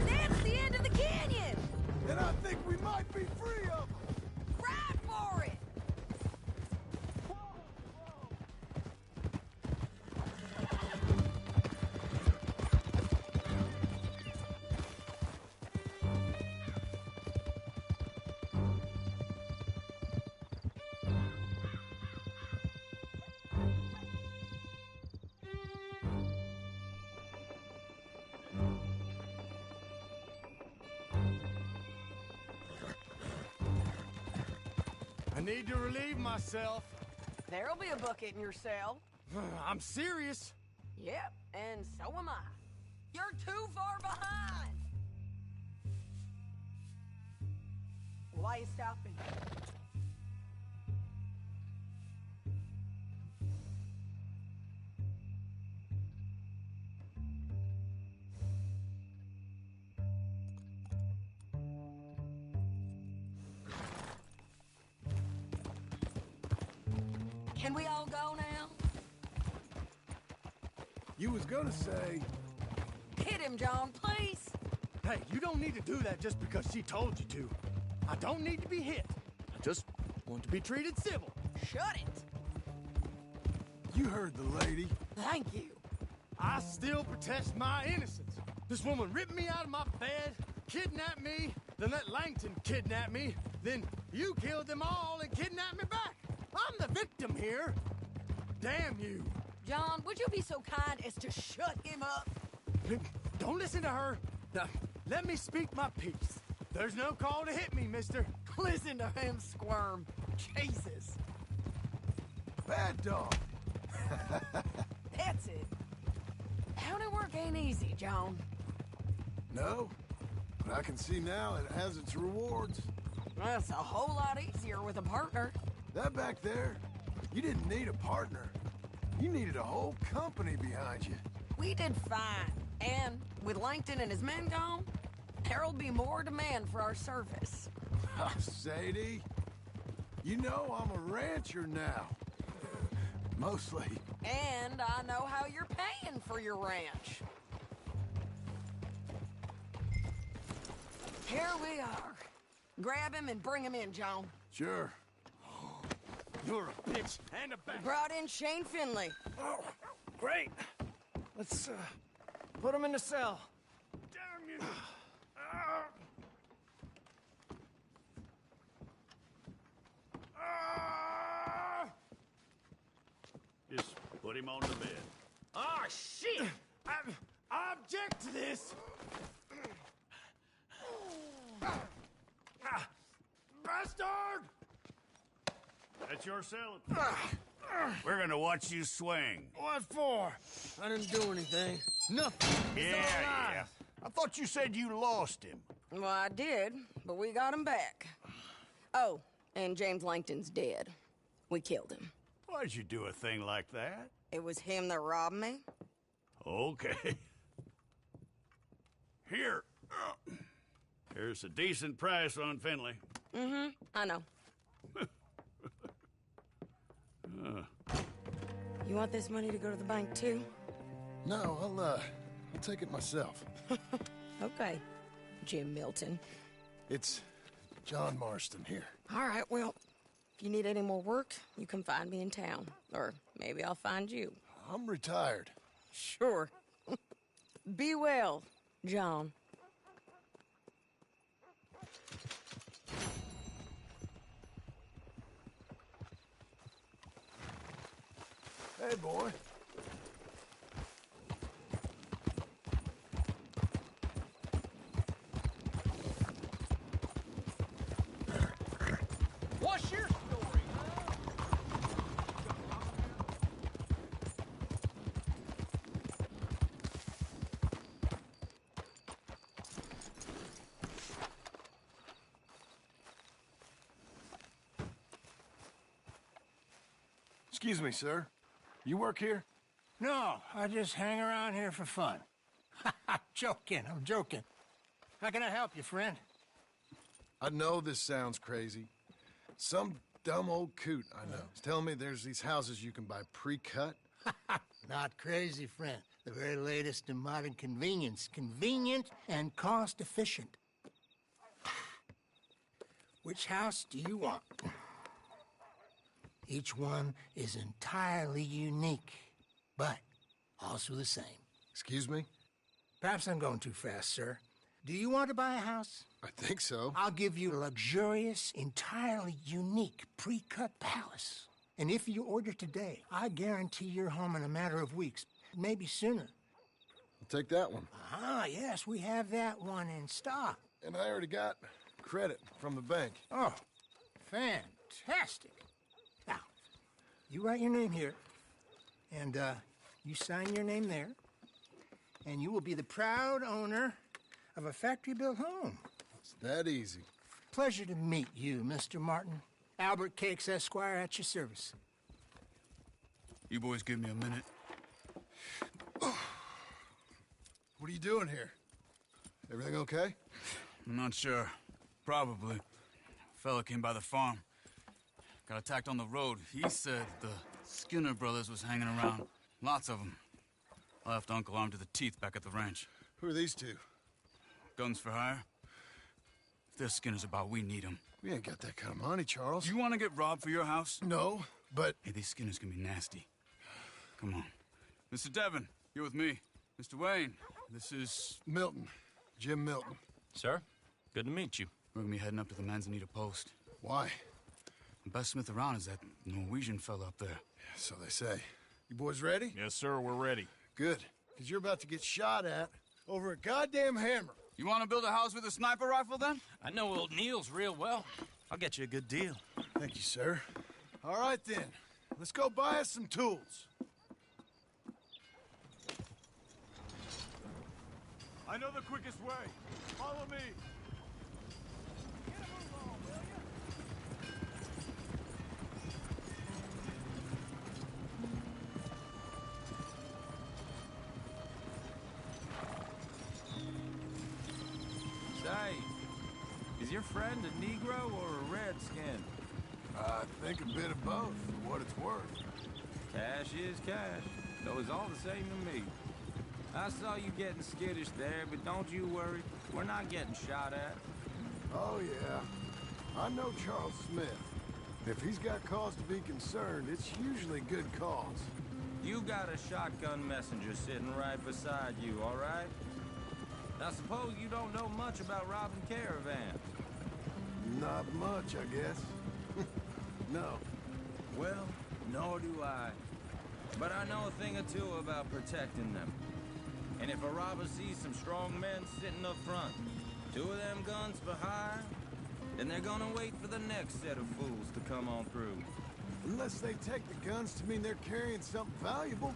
That's the end of the canyon! And I think we might be free of them! Ride for it! I need to relieve myself. There'll be a bucket in your cell. I'm serious. Yep, and so am I. You're too far behind! Why are you stopping? Can we all go now? You was gonna say... Hit him, John, please. Hey, you don't need to do that just because she told you to. I don't need to be hit. I just want to be treated civil. Shut it. You heard the lady. Thank you. I still protest my innocence. This woman ripped me out of my bed, kidnapped me, then let Langton kidnap me, then you killed them all and kidnapped me back. I'm the victim here. Damn you. John, would you be so kind as to shut him up? Don't listen to her. Now, let me speak my piece. There's no call to hit me, mister. Listen to him squirm. Jesus. Bad dog. That's it. County work ain't easy, John. No, but I can see now it has its rewards. That's a whole lot easier with a partner. That back there, you didn't need a partner. You needed a whole company behind you. We did fine. And with Langton and his men gone, there'll be more demand for our service. Sadie, you know I'm a rancher now. Mostly. And I know how you're paying for your ranch. Here we are. Grab him and bring him in, John. Sure. You're a bitch and a bastard. Brought in Shane Finley. Oh, great. Let's, put him in the cell. Damn you. Just put him on the bed. Ah, shit! I object to this! Bastard! That's your cell. We're gonna watch you swing. What for? I didn't do anything. Nothing. Yeah. I thought you said you lost him. Well, I did, but we got him back. Oh, and James Langton's dead. We killed him. Why'd you do a thing like that? It was him that robbed me. Okay. Here. Here's a decent price on Finley. Mm-hmm, I know. You want this money to go to the bank, too? No, I'll take it myself. Okay, Jim Milton. It's John Marston here. All right, well, if you need any more work, you can find me in town. Or maybe I'll find you. I'm retired. Sure. Be well, John. Hey, boy. What's your story, Excuse me, sir. You work here? No, I just hang around here for fun. I'm joking. How can I help you, friend? I know this sounds crazy. Some dumb old coot I know is telling me there's these houses you can buy pre-cut. Not crazy, friend. The very latest in modern convenience. Convenient and cost-efficient. Which house do you want? Each one is entirely unique, but also the same. Excuse me? Perhaps I'm going too fast, sir. Do you want to buy a house? I think so. I'll give you a luxurious, entirely unique pre-cut palace. And if you order today, I guarantee you're home in a matter of weeks, maybe sooner. I'll take that one. Ah, yes, we have that one in stock. And I already got credit from the bank. Oh, fantastic. Now, you write your name here, and you sign your name there, and you will be the proud owner of a factory-built home. It's that easy. Pleasure to meet you, Mr. Martin. Albert Cakes, Esquire, at your service. You boys give me a minute. What are you doing here? Everything okay? I'm not sure. Probably. Fella came by the farm. Got attacked on the road. He said the Skinner brothers was hanging around. Lots of them. I left Uncle armed to the teeth back at the ranch. Who are these two? Guns for hire. If there's Skinner's about, we need them. We ain't got that kind of money, Charles. You want to get robbed for your house? No, but... Hey, these Skinners can be nasty. Come on. Mr. Devon, you're with me. Mr. Wayne, this is... Milton. Jim Milton. Sir, good to meet you. We're gonna be heading up to the Manzanita post. Why? The best smith around is that Norwegian fella up there. Yeah, so they say. You boys ready? Yes, sir, we're ready. Good, because you're about to get shot at over a goddamn hammer. You want to build a house with a sniper rifle, then? I know old Neil's real well. I'll get you a good deal. Thank you, sir. All right, then. Let's go buy us some tools. I know the quickest way. Follow me. Say, is your friend a Negro or a Redskin? I think a bit of both, for what it's worth. Cash is cash, though it's all the same to me. I saw you getting skittish there, but don't you worry. We're not getting shot at. Oh, yeah. I know Charles Smith. If he's got cause to be concerned, it's usually good cause. You got a shotgun messenger sitting right beside you, all right? I suppose you don't know much about robbing caravans. Not much, I guess. No. Well, nor do I. But I know a thing or two about protecting them. And if a robber sees some strong men sitting up front, 2 of them guns for hire, then they're gonna wait for the next set of fools to come on through. Unless they take the guns to mean they're carrying something valuable.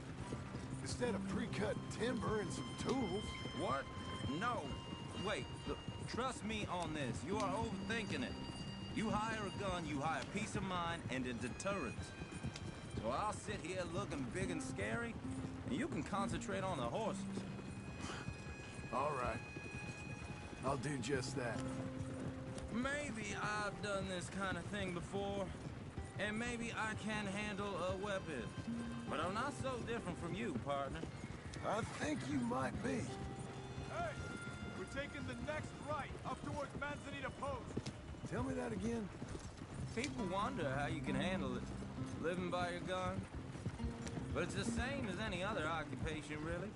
Instead of pre-cut timber and some tools. What? No. Wait, look, trust me on this. You are overthinking it. You hire a gun, you hire peace of mind and a deterrent. So I'll sit here looking big and scary, and you can concentrate on the horses. All right. I'll do just that. Maybe I've done this kind of thing before, and maybe I can handle a weapon. But I'm not so different from you, partner. I think you might be. Hey, we taking the next right up towards Manzanita Post. Tell me that again. People wonder how you can handle it, living by your gun. But it's the same as any other occupation, really.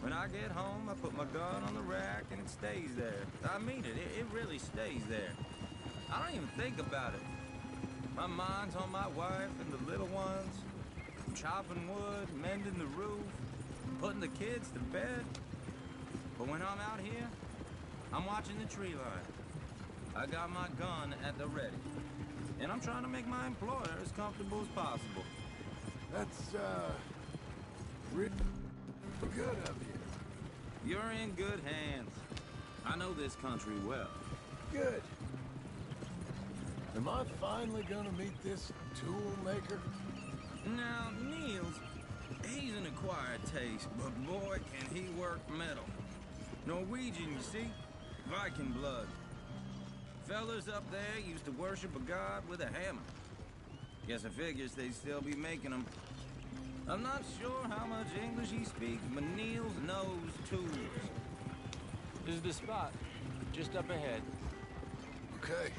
When I get home, I put my gun on the rack and it stays there. I mean it, it really stays there. I don't even think about it. My mind's on my wife and the little ones. I'm chopping wood, mending the roof, putting the kids to bed. But when I'm out here, I'm watching the tree line. I got my gun at the ready. And I'm trying to make my employer as comfortable as possible. That's, real good of you. You're in good hands. I know this country well. Good. Am I finally gonna meet this tool maker? Now, Niels, he's an acquired taste, but boy, can he work metal. Norwegian, you see? Viking blood. Fellas up there used to worship a god with a hammer. Guess I figures they'd still be making them. I'm not sure how much English he speaks, but Niels knows tools. This is the spot, just up ahead. Okay.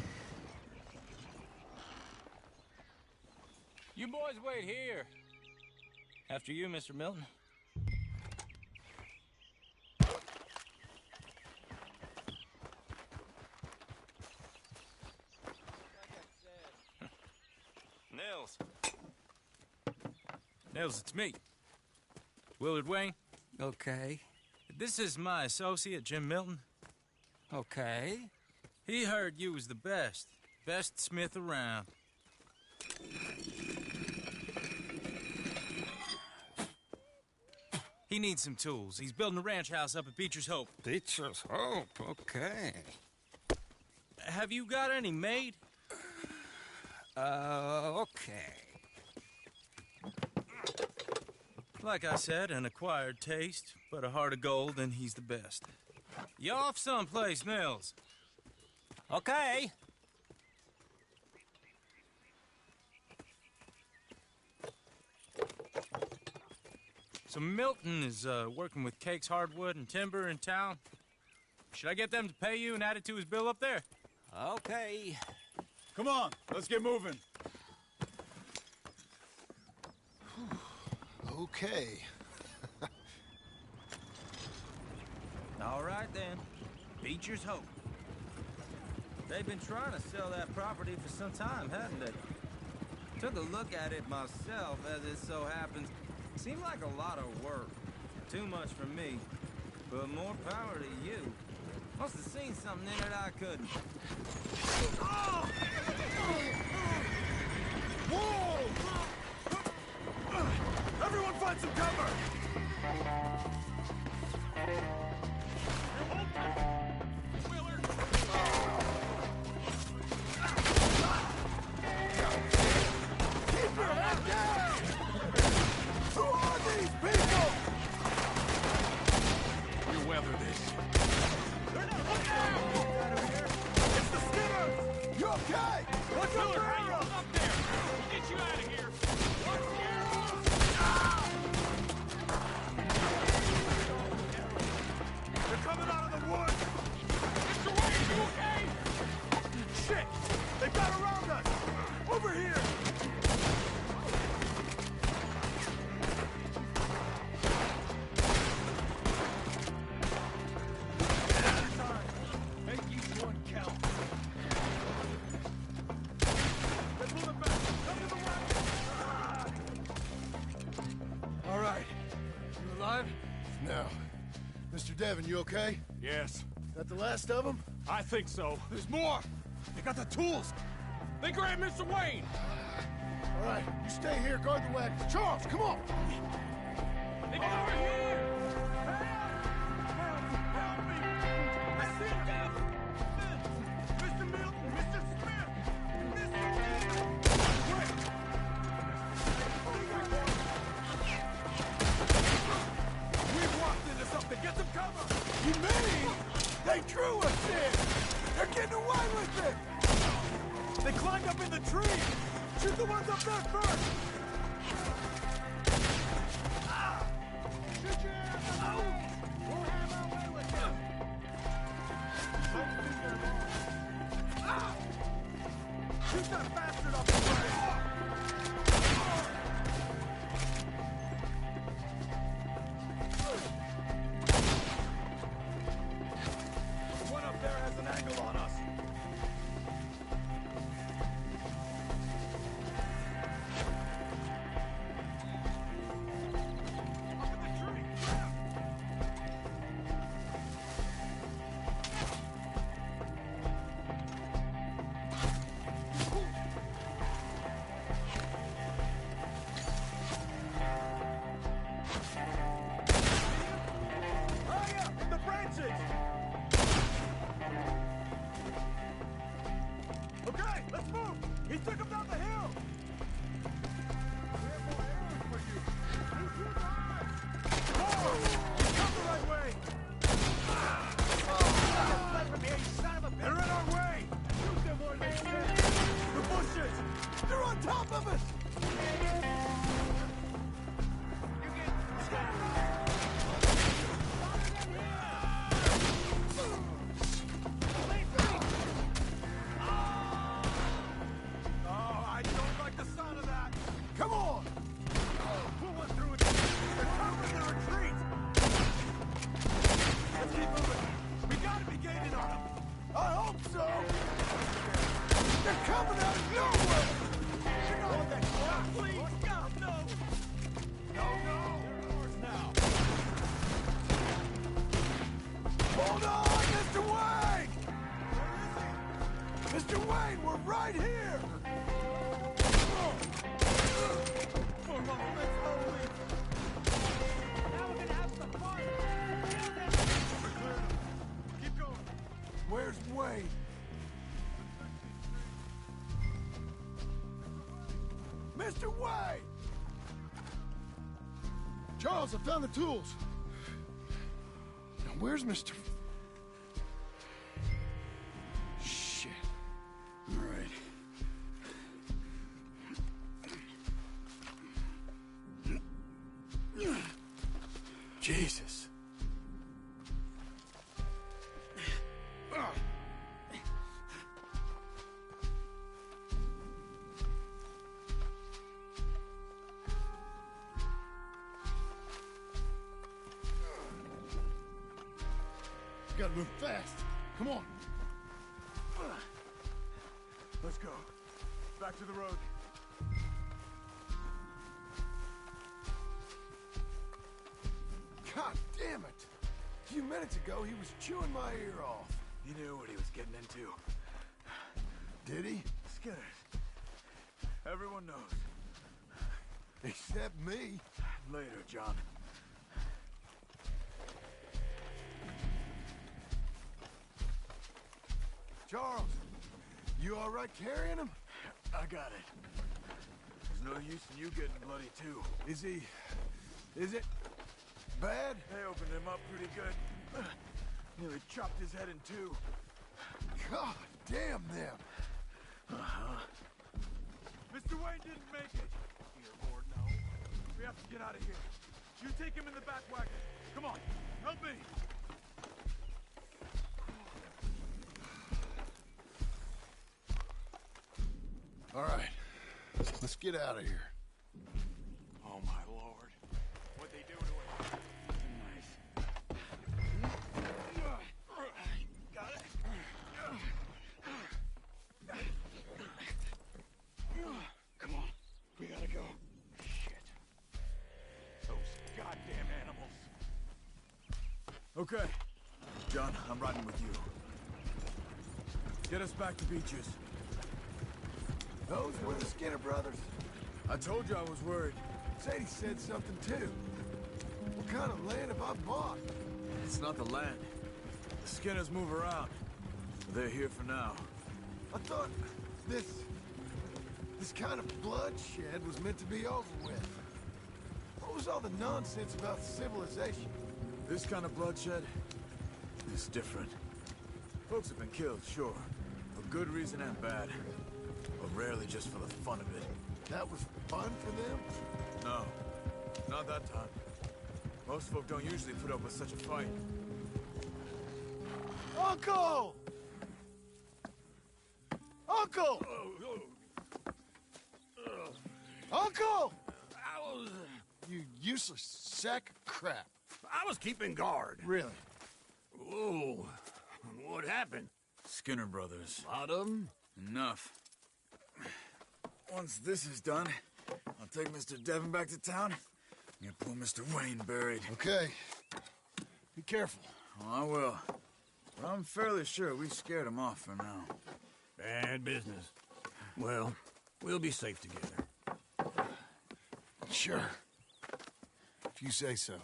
You boys wait here. After you, Mr. Milton. Nils. Nils, it's me. Willard Wayne. Okay. This is my associate, Jim Milton. Okay. He heard you was the best. Best smith around. He needs some tools. He's building a ranch house up at Beecher's Hope. Beecher's Hope, okay. Have you got any made? Okay. Like I said, an acquired taste, but a heart of gold, and he's the best. You off someplace, Nils? Okay. So Milton is working with Cakes Hardwood and Timber in town. Should I get them to pay you and add it to his bill up there? Okay. Come on, let's get moving. Okay. All right, then. Beecher's Hope. They've been trying to sell that property for some time, haven't they? Took a look at it myself, as it so happens. Seemed like a lot of work. Too much for me. But more power to you. Must have seen something in it I couldn't. Oh! Whoa! Everyone find some cover! Willard! Keep your head down! Who are these people? We'll weather this. They're not looking out of here! It's the Skinners! You okay? What's up, Willard? Up there! We'll get you out of here! What's they're coming out of the woods! Mr. Wayne, you okay? Shit! They got around us! Over here! Make each one count. Let's move it back. Come to the right. All right. You alive? No. Mr. Devon, you okay? Yes. That the last of them? I think so. There's more! They got the tools! They grabbed Mr. Wayne! All right, you stay here, guard the wagon. Charles, come on! They got over here! Help me! I see him, Devin! Mr. Milton! Mr. Smith! Mr. Milton! Quick! We've walked into something! Get some cover! You mean they drew us in? They're getting away with it! They climbed up in the tree! Shoot the ones up there first! Shoot your ass out! We'll have our way with them! Shoot that bastard off the way! The one up there has an angle on us. Okay, let's move! He took him down the hill! We have more arrows for you! Use your eyes! Whoa! Come the right way! Fled from here, you son of a bitch! They're in our way! Shoot them where they can! The bushes! They're on top of us! Come on! Pull one through it! They're covering the retreat! Let's keep moving! We gotta be gaining on them! I hope so! They're coming out of nowhere! Oh, that shot, please! God, no! No, no! They're ours now! Hold on, Mr. Wayne! Where is he? Mr. Wayne, we're right here! Where's Wayne? Mr. Wayne! Charles, I found the tools. Now, where's Mr. Shit. All right. Jesus. Gotta move fast. Come on. Let's go. Back to the road. God damn it! A few minutes ago, he was chewing my ear off. He knew what he was getting into. Did he? Skinners. Everyone knows. Except me. Later, John. Charles, you all right carrying him? I got it. There's no use in you getting bloody, too. Is it bad? They opened him up pretty good. Nearly chopped his head in two. God damn them. Uh-huh. Mr. Wayne didn't make it. Dear Lord, no. We have to get out of here. You take him in the back wagon. Come on, help me. All right, let's get out of here. Oh, my Lord. What'd they do to him? Got it. Come on, we gotta go. Shit. Those goddamn animals. Okay. John, I'm riding with you. Get us back to Beaches. Those were the Skinner brothers. I told you I was worried. Sadie said something too. What kind of land have I bought? It's not the land. The Skinners move around. They're here for now. I thought this kind of bloodshed was meant to be over with. What was all the nonsense about civilization? This kind of bloodshed is different. Folks have been killed, sure. For good reason and bad. But rarely just for the fun of it. That was fun for them? No. Not that time. Most folk don't usually put up with such a fight. Uncle! Uncle! Uncle! You useless sack of crap. I was keeping guard. Really? Whoa. What happened? Skinner brothers. A lot of them? Enough. Once this is done, I'll take Mr. Devon back to town and get poor Mr. Wayne buried. Okay. Be careful. Oh, I will. But I'm fairly sure we scared him off for now. Bad business. Well, we'll be safe together. Sure. If you say so.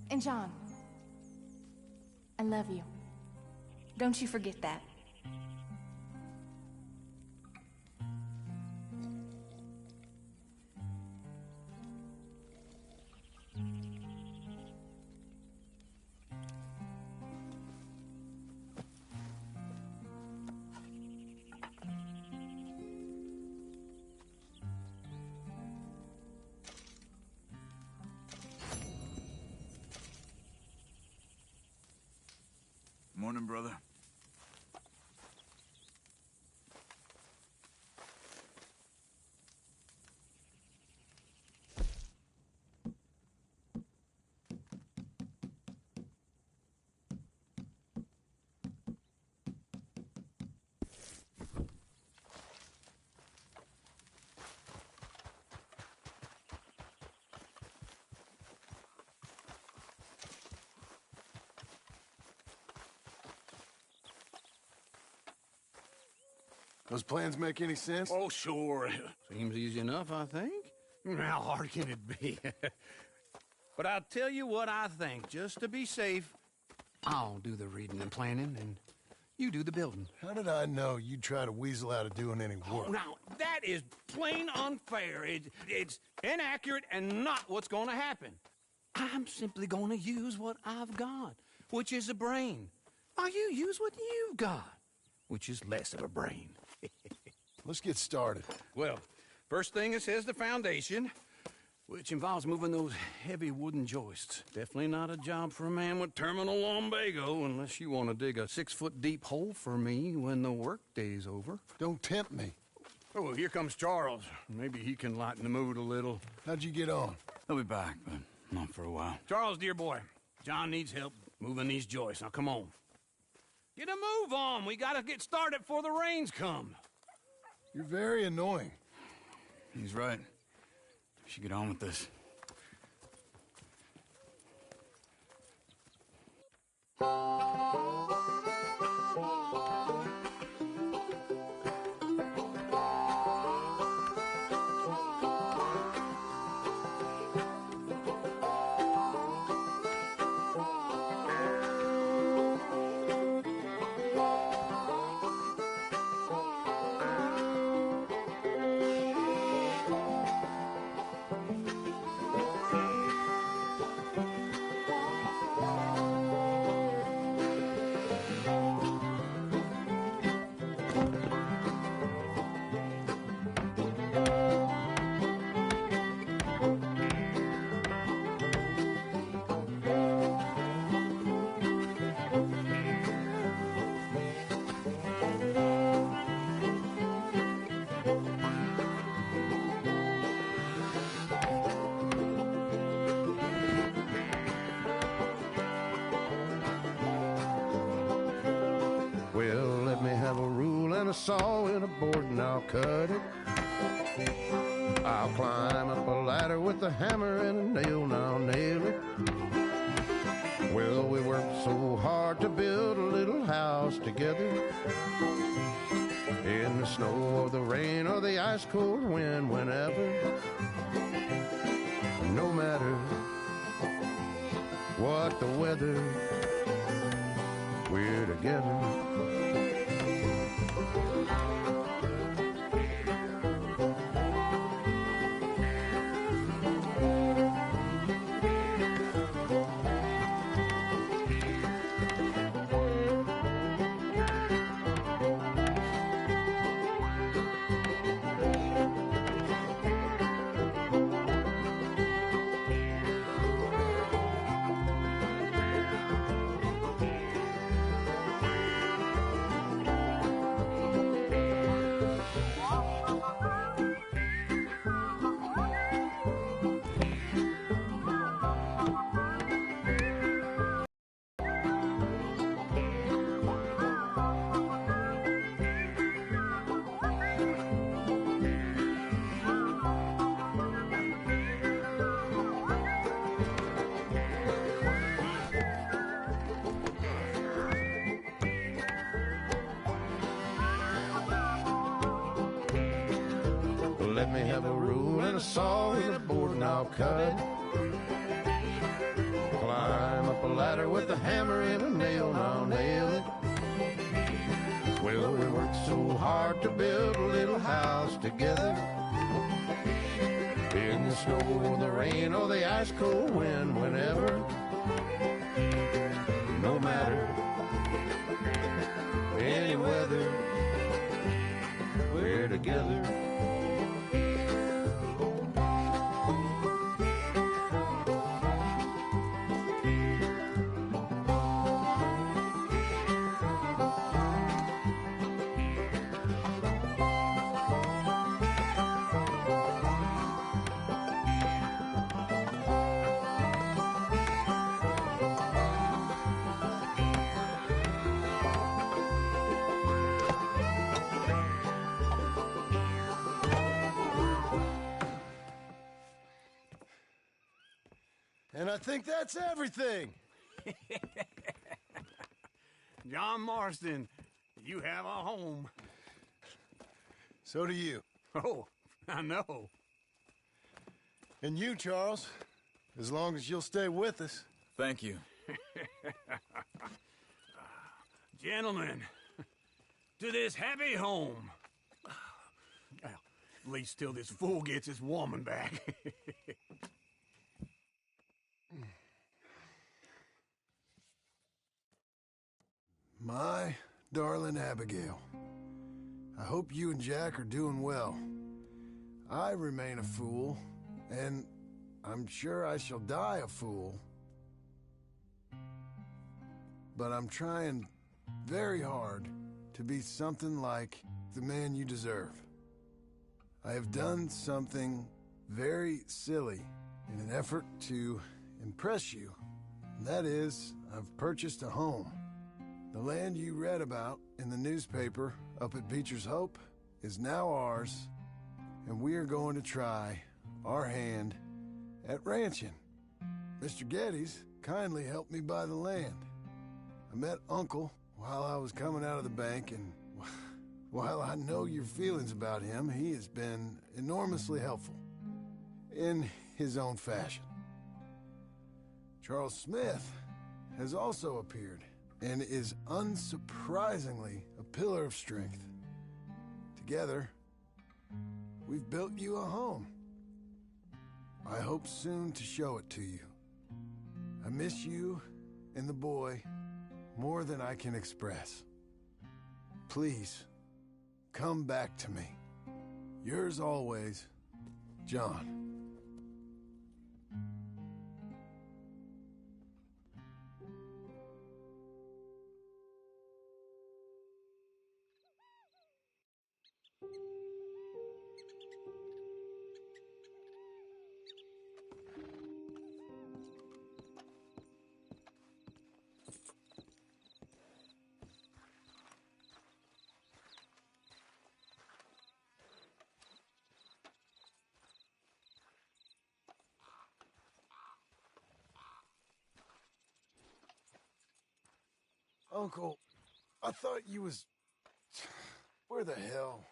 And John, I love you. Don't you forget that. Morning, brother. Those plans make any sense? Oh, sure. Seems easy enough, I think. How hard can it be? But I'll tell you what I think. Just to be safe, I'll do the reading and planning, and you do the building. How did I know you'd try to weasel out of doing any work? Oh, now, that is plain unfair. It's inaccurate and not what's going to happen. I'm simply going to use what I've got, which is a brain. While you use what you've got, which is less of a brain. Let's get started. Well, first thing it says the foundation, which involves moving those heavy wooden joists. Definitely not a job for a man with terminal lumbago, unless you want to dig a 6-foot deep hole for me when the workday's over. Don't tempt me. Oh, here comes Charles. Maybe he can lighten the mood a little. How'd you get on? He'll be back, but not for a while. Charles, dear boy, John needs help moving these joists. Now, come on. Get a move on. We gotta get started before the rains come. You're very annoying. He's right. We should get on with this. Well, let me have a rule and a saw and a board and I'll cut it. I'll climb up a ladder with a hammer and a nail and I'll nail it. Well, we worked so hard to build a little house together. In the snow or the rain or the ice cold wind, whenever. No matter what the weather, we're together. let me have a rule and a saw and a board and I'll cut it. Climb up a ladder with a hammer and a nail and I'll nail it. Well, we worked so hard to build a little house together. In the snow or the rain or the ice cold wind, whenever. No matter any weather, we're together. And I think that's everything. John Marston, you have a home. So do you. Oh, I know. And you, Charles, as long as you'll stay with us. Thank you. Gentlemen, to this happy home. Well, at least till this fool gets his woman back. My darling Abigail, I hope you and Jack are doing well. I remain a fool, and I'm sure I shall die a fool. But I'm trying very hard to be something like the man you deserve. I have done something very silly in an effort to impress you. And that is, I've purchased a home. The land you read about in the newspaper up at Beecher's Hope is now ours, and we are going to try our hand at ranching. Mr. Geddes kindly helped me buy the land. I met Uncle while I was coming out of the bank, and while I know your feelings about him, he has been enormously helpful in his own fashion. Charles Smith has also appeared and is unsurprisingly a pillar of strength. Together, we've built you a home. I hope soon to show it to you. I miss you and the boy more than I can express. Please, come back to me. Yours always, John. Uncle, I thought you was... Where the hell?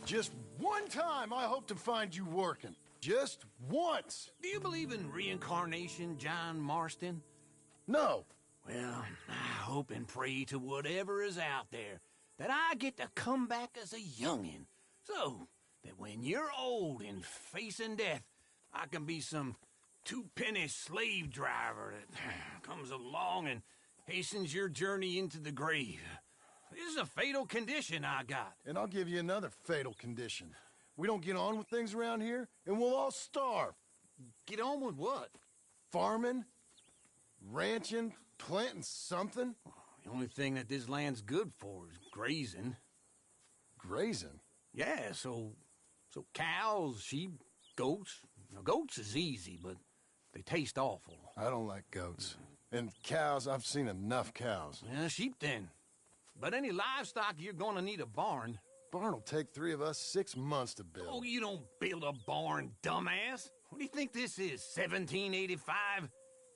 Just one time I hope to find you working. Just once. Do you believe in reincarnation, John Marston? No. Well, I hope and pray to whatever is out there that I get to come back as a youngin', so that when you're old and facing death, I can be some two-penny slave driver that comes along and hastens your journey into the grave. This is a fatal condition I got. And I'll give you another fatal condition. We don't get on with things around here, and we'll all starve. Get on with what? Farming, ranching, planting something. The only thing that this land's good for is grazing. Grazing? Yeah, so cows, sheep, goats. Now, goats is easy, but they taste awful. I don't like goats. And cows, I've seen enough cows. Yeah, sheep then. But any livestock, you're gonna need a barn. Barn will take 3 of us 6 months to build. Oh, you don't build a barn, dumbass. What do you think this is, 1785?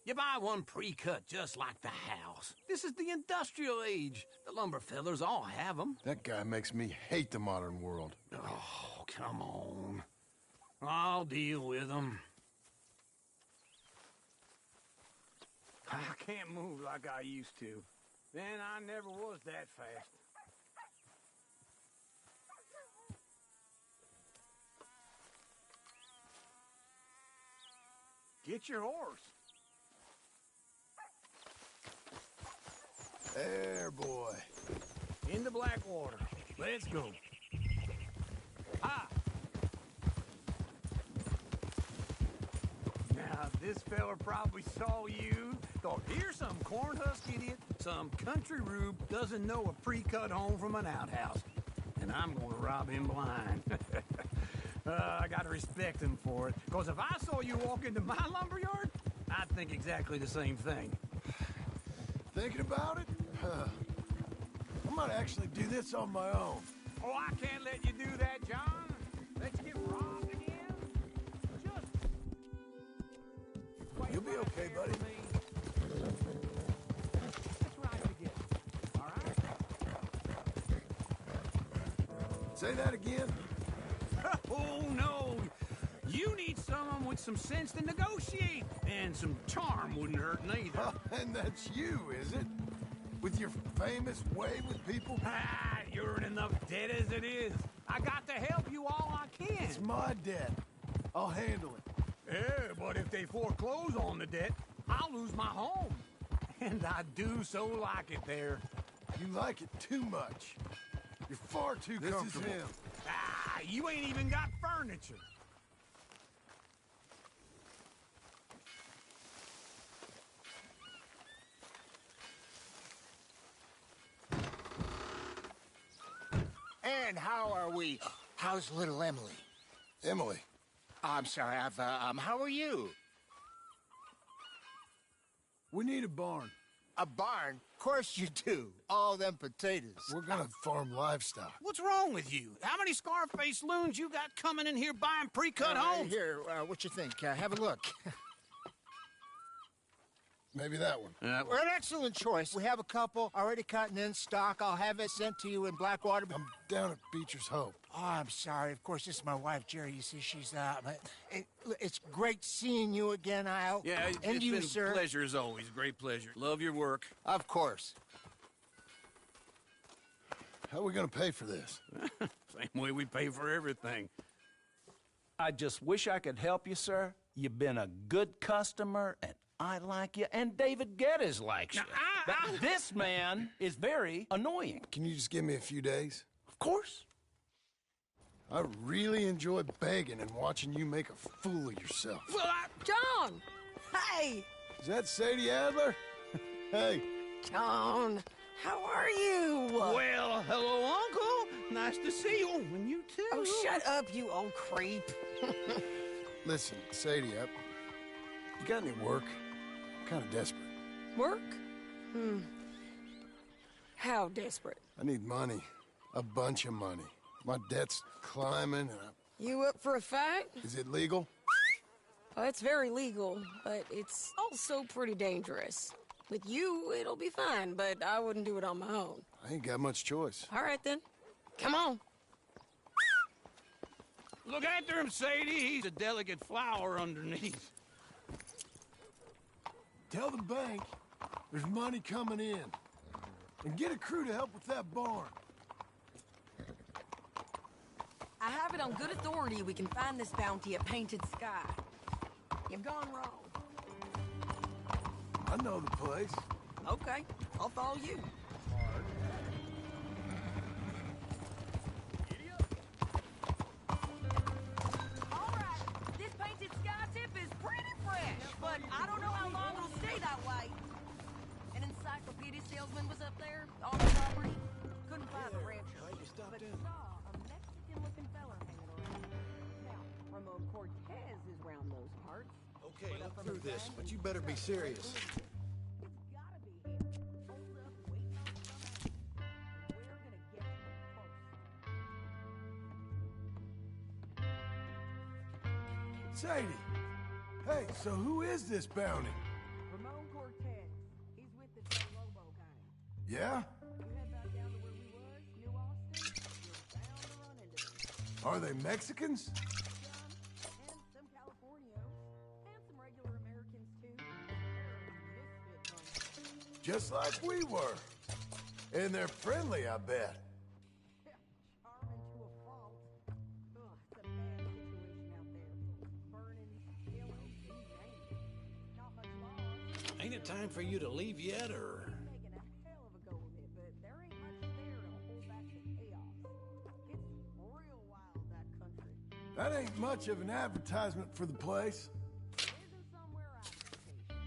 You buy one pre-cut just like the house. This is the industrial age. The lumber fellers all have them. That guy makes me hate the modern world. Oh, come on. I'll deal with them. I can't move like I used to. Then I never was that fast. Get your horse. There, boy. Into Blackwater. Let's go. Ha! Now, this fella probably saw you, thought, here's some corn-husk idiot, some country rube doesn't know a pre-cut home from an outhouse. And I'm gonna rob him blind. I gotta respect him for it, because if I saw you walk into my lumberyard, I'd think exactly the same thing. Thinking about it? I might actually do this on my own. Oh, I can't let you do that, John. Let's get robbed again. You'll be okay, buddy. Let's ride together. All right? Say that again? Oh, no. You need someone with some sense to negotiate. And some charm wouldn't hurt neither. Oh, and that's you, is it? With your famous way with people? Ah, you're in enough debt as it is. I got to help you all I can. It's my debt. I'll handle it. Yeah, but if they foreclose on the debt, I'll lose my home. And I do so like it there. You like it too much. You're far too comfortable. This is him. Ah, you ain't even got furniture. And how are we? How's little Emily? Emily? I'm sorry, how are you? We need a barn. A barn? Of course you do. All them potatoes. We're gonna farm livestock. What's wrong with you? How many Scarface loons you got coming in here buying pre-cut homes? Here, what you think? Have a look. Maybe that one. We're an excellent choice. We have a couple already cut and in stock. I'll have it sent to you in Blackwater. I'm down at Beecher's Hope. Oh, I'm sorry. Of course, this is my wife, Jerry. You see, she's it's great seeing you again, Al. Yeah, and it's you, been sir. a pleasure as always. Great pleasure. Love your work. Of course. How are we gonna pay for this? Same way we pay for everything. I just wish I could help you, sir. You've been a good customer, and I like you, and David Geddes likes you. But this man is very annoying. Can you just give me a few days? Of course. I really enjoy begging and watching you make a fool of yourself. Well, John! Hey! Is that Sadie Adler? Hey. John, how are you? Well, hello, Uncle. Nice to see you. And you too. Oh, shut up, you old creep. Listen, Sadie, you got any work? I'm kind of desperate. Work? How desperate? I need money. A bunch of money. My debt's climbing, and You up for a fight? Is it legal? Oh, it's very legal, but it's also pretty dangerous. With you, it'll be fine, but I wouldn't do it on my own. I ain't got much choice. All right, then. Come on. Look after him, Sadie. He's a delicate flower underneath. Tell the bank there's money coming in. And get a crew to help with that barn. I have it on good authority we can find this bounty at Painted Sky. You've gone wrong. I know the place. Okay, I'll follow you. All right, this Painted Sky tip is pretty fresh, but I don't know how long it'll stay that way. An encyclopedia salesman was up there on the property. Couldn't find the rancher, but saw a Mexican-looking fella hanging around. Now, Ramon Cortez is round those parts. Okay, look through this, but you better be serious. Sadie! Hey, so who is this bounty? Ramon Cortez. He's with the Del Lobo gang. Yeah? You head back down to where we was, New Austin, you're bound to run into them. Are they Mexicans? And some Californios. And some regular Americans, too. Misfit bunch. Just like we were. And they're friendly, I bet. Charming to a fault. Ugh, it's a bad situation out there. Burning, killing, you name it. Not much law. Ain't it time for you to leave yet, or...? Making a hell of a go of it, but there ain't much there to hold back the chaos. It's real wild, that country. That ain't much of an advertisement for the place. It isn't somewhere I would take.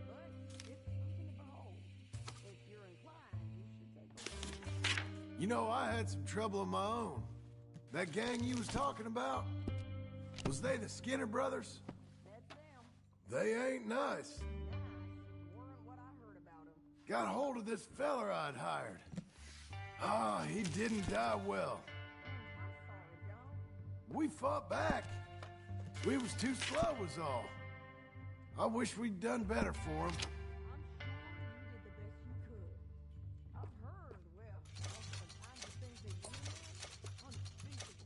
But it's something to behold. If you're inclined, you should take a look. You know, I had some trouble of my own. That gang you was talking about, was they the Skinner brothers? That's them. They ain't nice. Weren't what I heard about them. Got hold of this feller I'd hired. Ah, he didn't die well. I'm sorry, John. We fought back. We was too slow was all. I wish we'd done better for him. I'm sure you did the best you could. I've heard, well, sometimes the things that you did, unspeakable.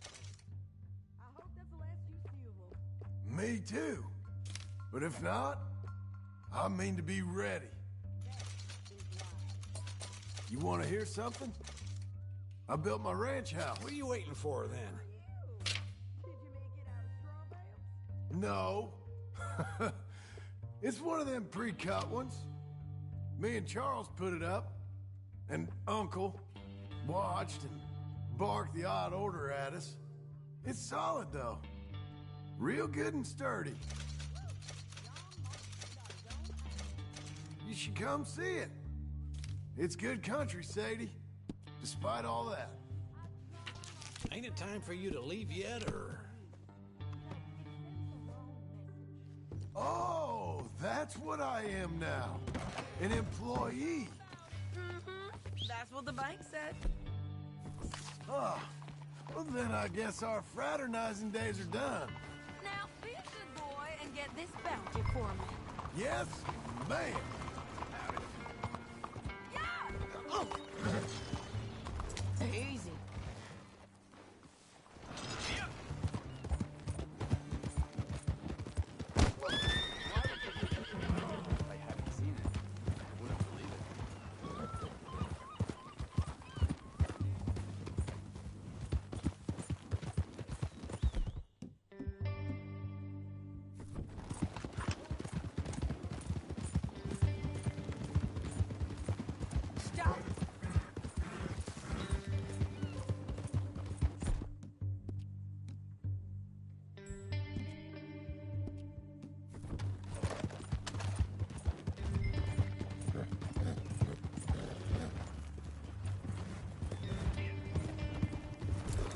I hope that's the last you see of them. Me too. But if not, I mean to be ready. You want to hear something? I built my ranch house. What are you waiting for, then? Did you make it out of straw bales? No. It's one of them pre-cut ones. Me and Charles put it up, and Uncle watched and barked the odd order at us. It's solid, though. Real good and sturdy. You should come see it. It's good country, Sadie, despite all that. Ain't it time for you to leave yet, or...? Oh, that's what I am now. An employee. That's what the bank said. Ah, well then I guess our fraternizing days are done. Now, be a good boy and get this bounty for me. Yes, ma'am. Easy. Stop.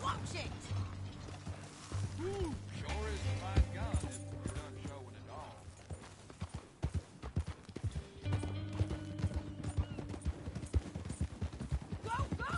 Watch it. Sure is a fine gun if you're done showing it off. Go, go!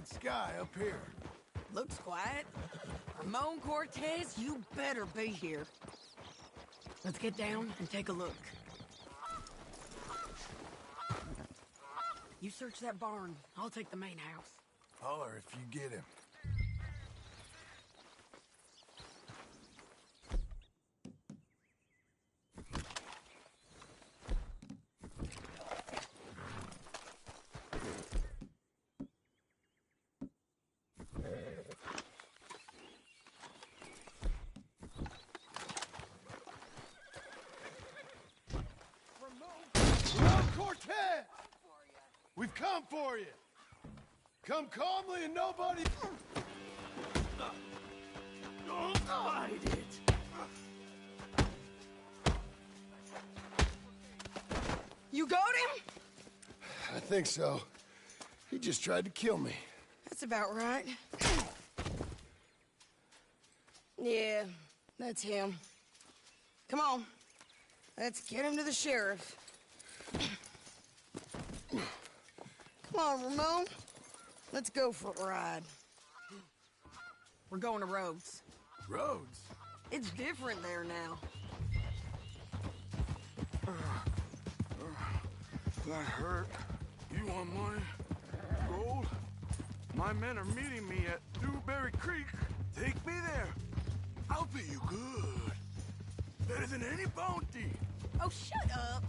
night sky up here. Looks quiet. Ramon Cortez, you better be here. Let's get down and take a look. You search that barn. I'll take the main house. Holler if you get him. Cortez! We've come for you. Come calmly and nobody... Don't hide it. You got him? I think so. He just tried to kill me. That's about right. Yeah, that's him. Come on. Let's get him to the sheriff. Come on, Ramon. Let's go for a ride. We're going to Rhodes. Rhodes? It's different there now. That hurt. You want money? Gold? My men are meeting me at Dewberry Creek. Take me there. I'll pay you good. Better than any bounty. Oh, shut up.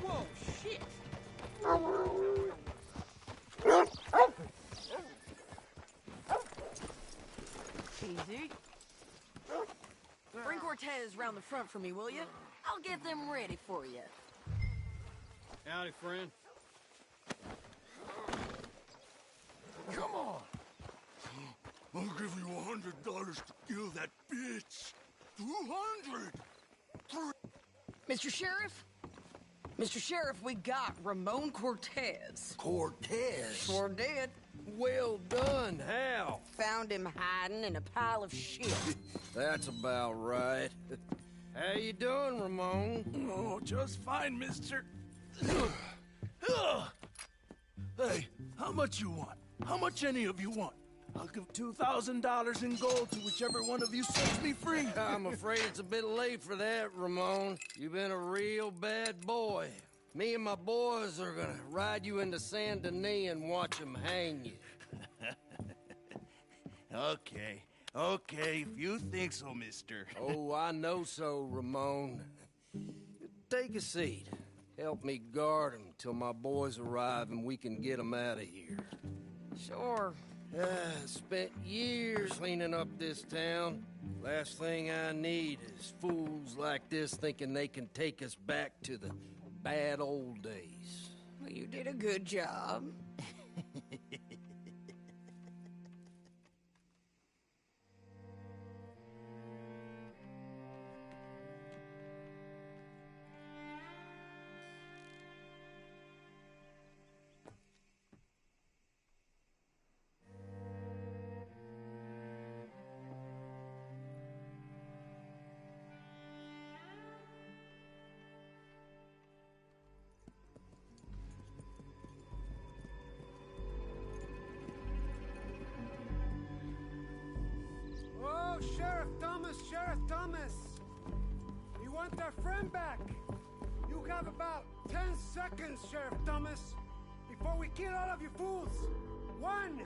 Whoa, shit! Easy. Bring Cortez round the front for me, will you? I'll get them ready for you. Howdy, friend. Come on. I'll give you $100 to kill that bitch. 200. Mr. Sheriff? Mr. Sheriff, we got Ramon Cortez. Cortez? Sure did. Well done. How? Found him hiding in a pile of shit. That's about right. How you doing, Ramon? Oh, just fine, mister. Hey, how much you want? How much any of you want? I'll give $2,000 in gold to whichever one of you sets me free. I'm afraid it's a bit late for that, Ramon. You've been a real bad boy. Me and my boys are gonna ride you into Saint Denis and watch them hang you. Okay, if you think so, mister. Oh, I know so, Ramon. Take a seat. Help me guard them till my boys arrive and we can get them out of here. Sure. Spent years cleaning up this town. Last thing I need is fools like this thinking they can take us back to the bad old days. Well, you did a good job. Oh, Sheriff Thomas! You want that friend back? You have about 10 seconds, Sheriff Thomas, before we kill all of you fools. 1.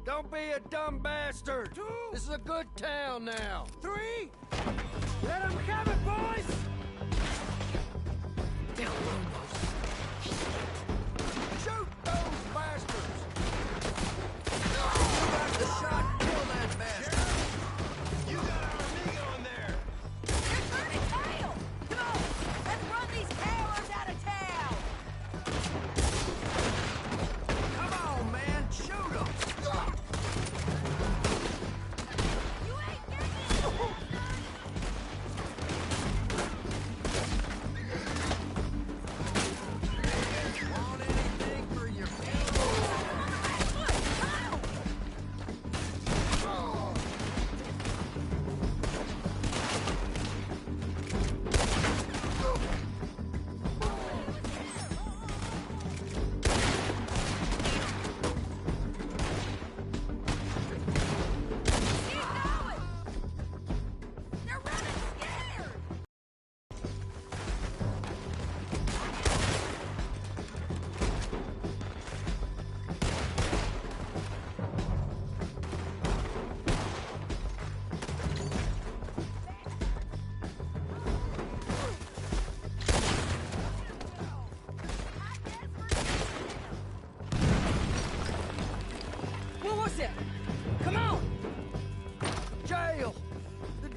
Don't be a dumb bastard! 2. This is a good town now. 3. Let them have it, boys! Down low, boys.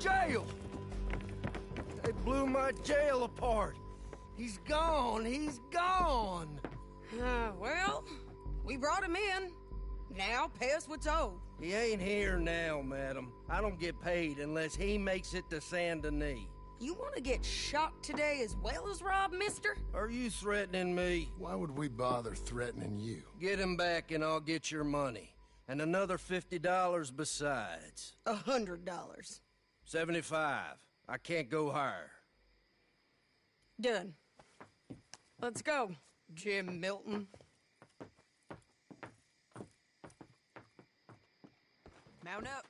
jail! They blew my jail apart. He's gone, he's gone! Well, we brought him in. Now pay us what's owed. He ain't here now, madam. I don't get paid unless he makes it to Saint Denis. You want to get shot today as well as rob, mister? Are you threatening me? Why would we bother threatening you? Get him back and I'll get your money. And another $50 besides. $100. 75. I can't go higher. Done. Let's go, Jim Milton. Mount up.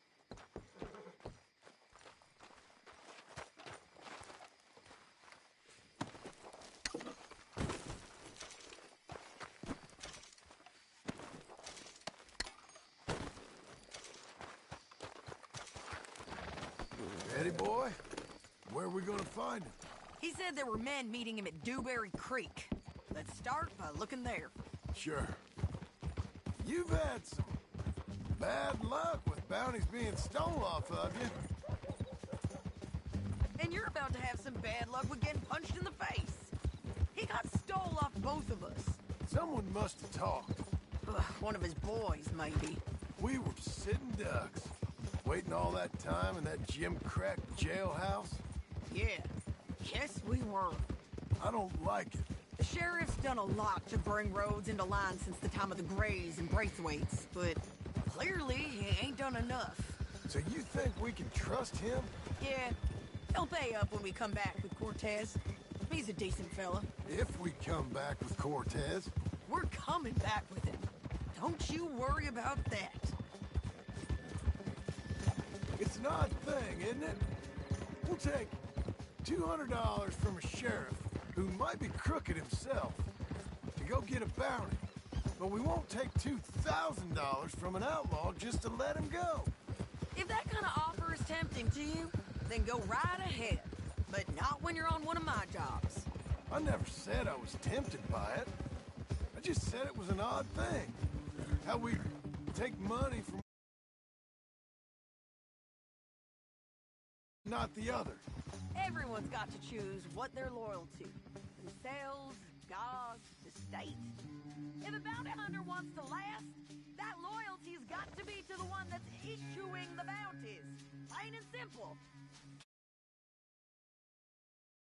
Ready, boy? Where are we gonna find him? He said there were men meeting him at Dewberry Creek. Let's start by looking there. Sure. You've had some bad luck with bounties being stolen off of you. And you're about to have some bad luck with getting punched in the face. He got stole off both of us. Someone must have talked. One of his boys, maybe. We were sitting ducks, waiting all that time in that gim-crack jailhouse. Yeah. Yes, we were. I don't like it. The sheriff's done a lot to bring roads into line since the time of the Grays and Braithwaites, but clearly he ain't done enough. So you think we can trust him? Yeah, he'll pay up when we come back with Cortez. He's a decent fella. If we come back with Cortez. We're coming back with him. Don't you worry about that. It's an odd thing, isn't it? We'll take $200 from a sheriff who might be crooked himself to go get a bounty. But we won't take $2,000 from an outlaw just to let him go. If that kind of offer is tempting to you, then go right ahead. But not when you're on one of my jobs. I never said I was tempted by it. I just said it was an odd thing. How we take money from not the other. Everyone's got to choose what they're loyal to. Themselves, God, the state. If a bounty hunter wants to last, that loyalty's got to be to the one that's issuing the bounties. Plain and simple.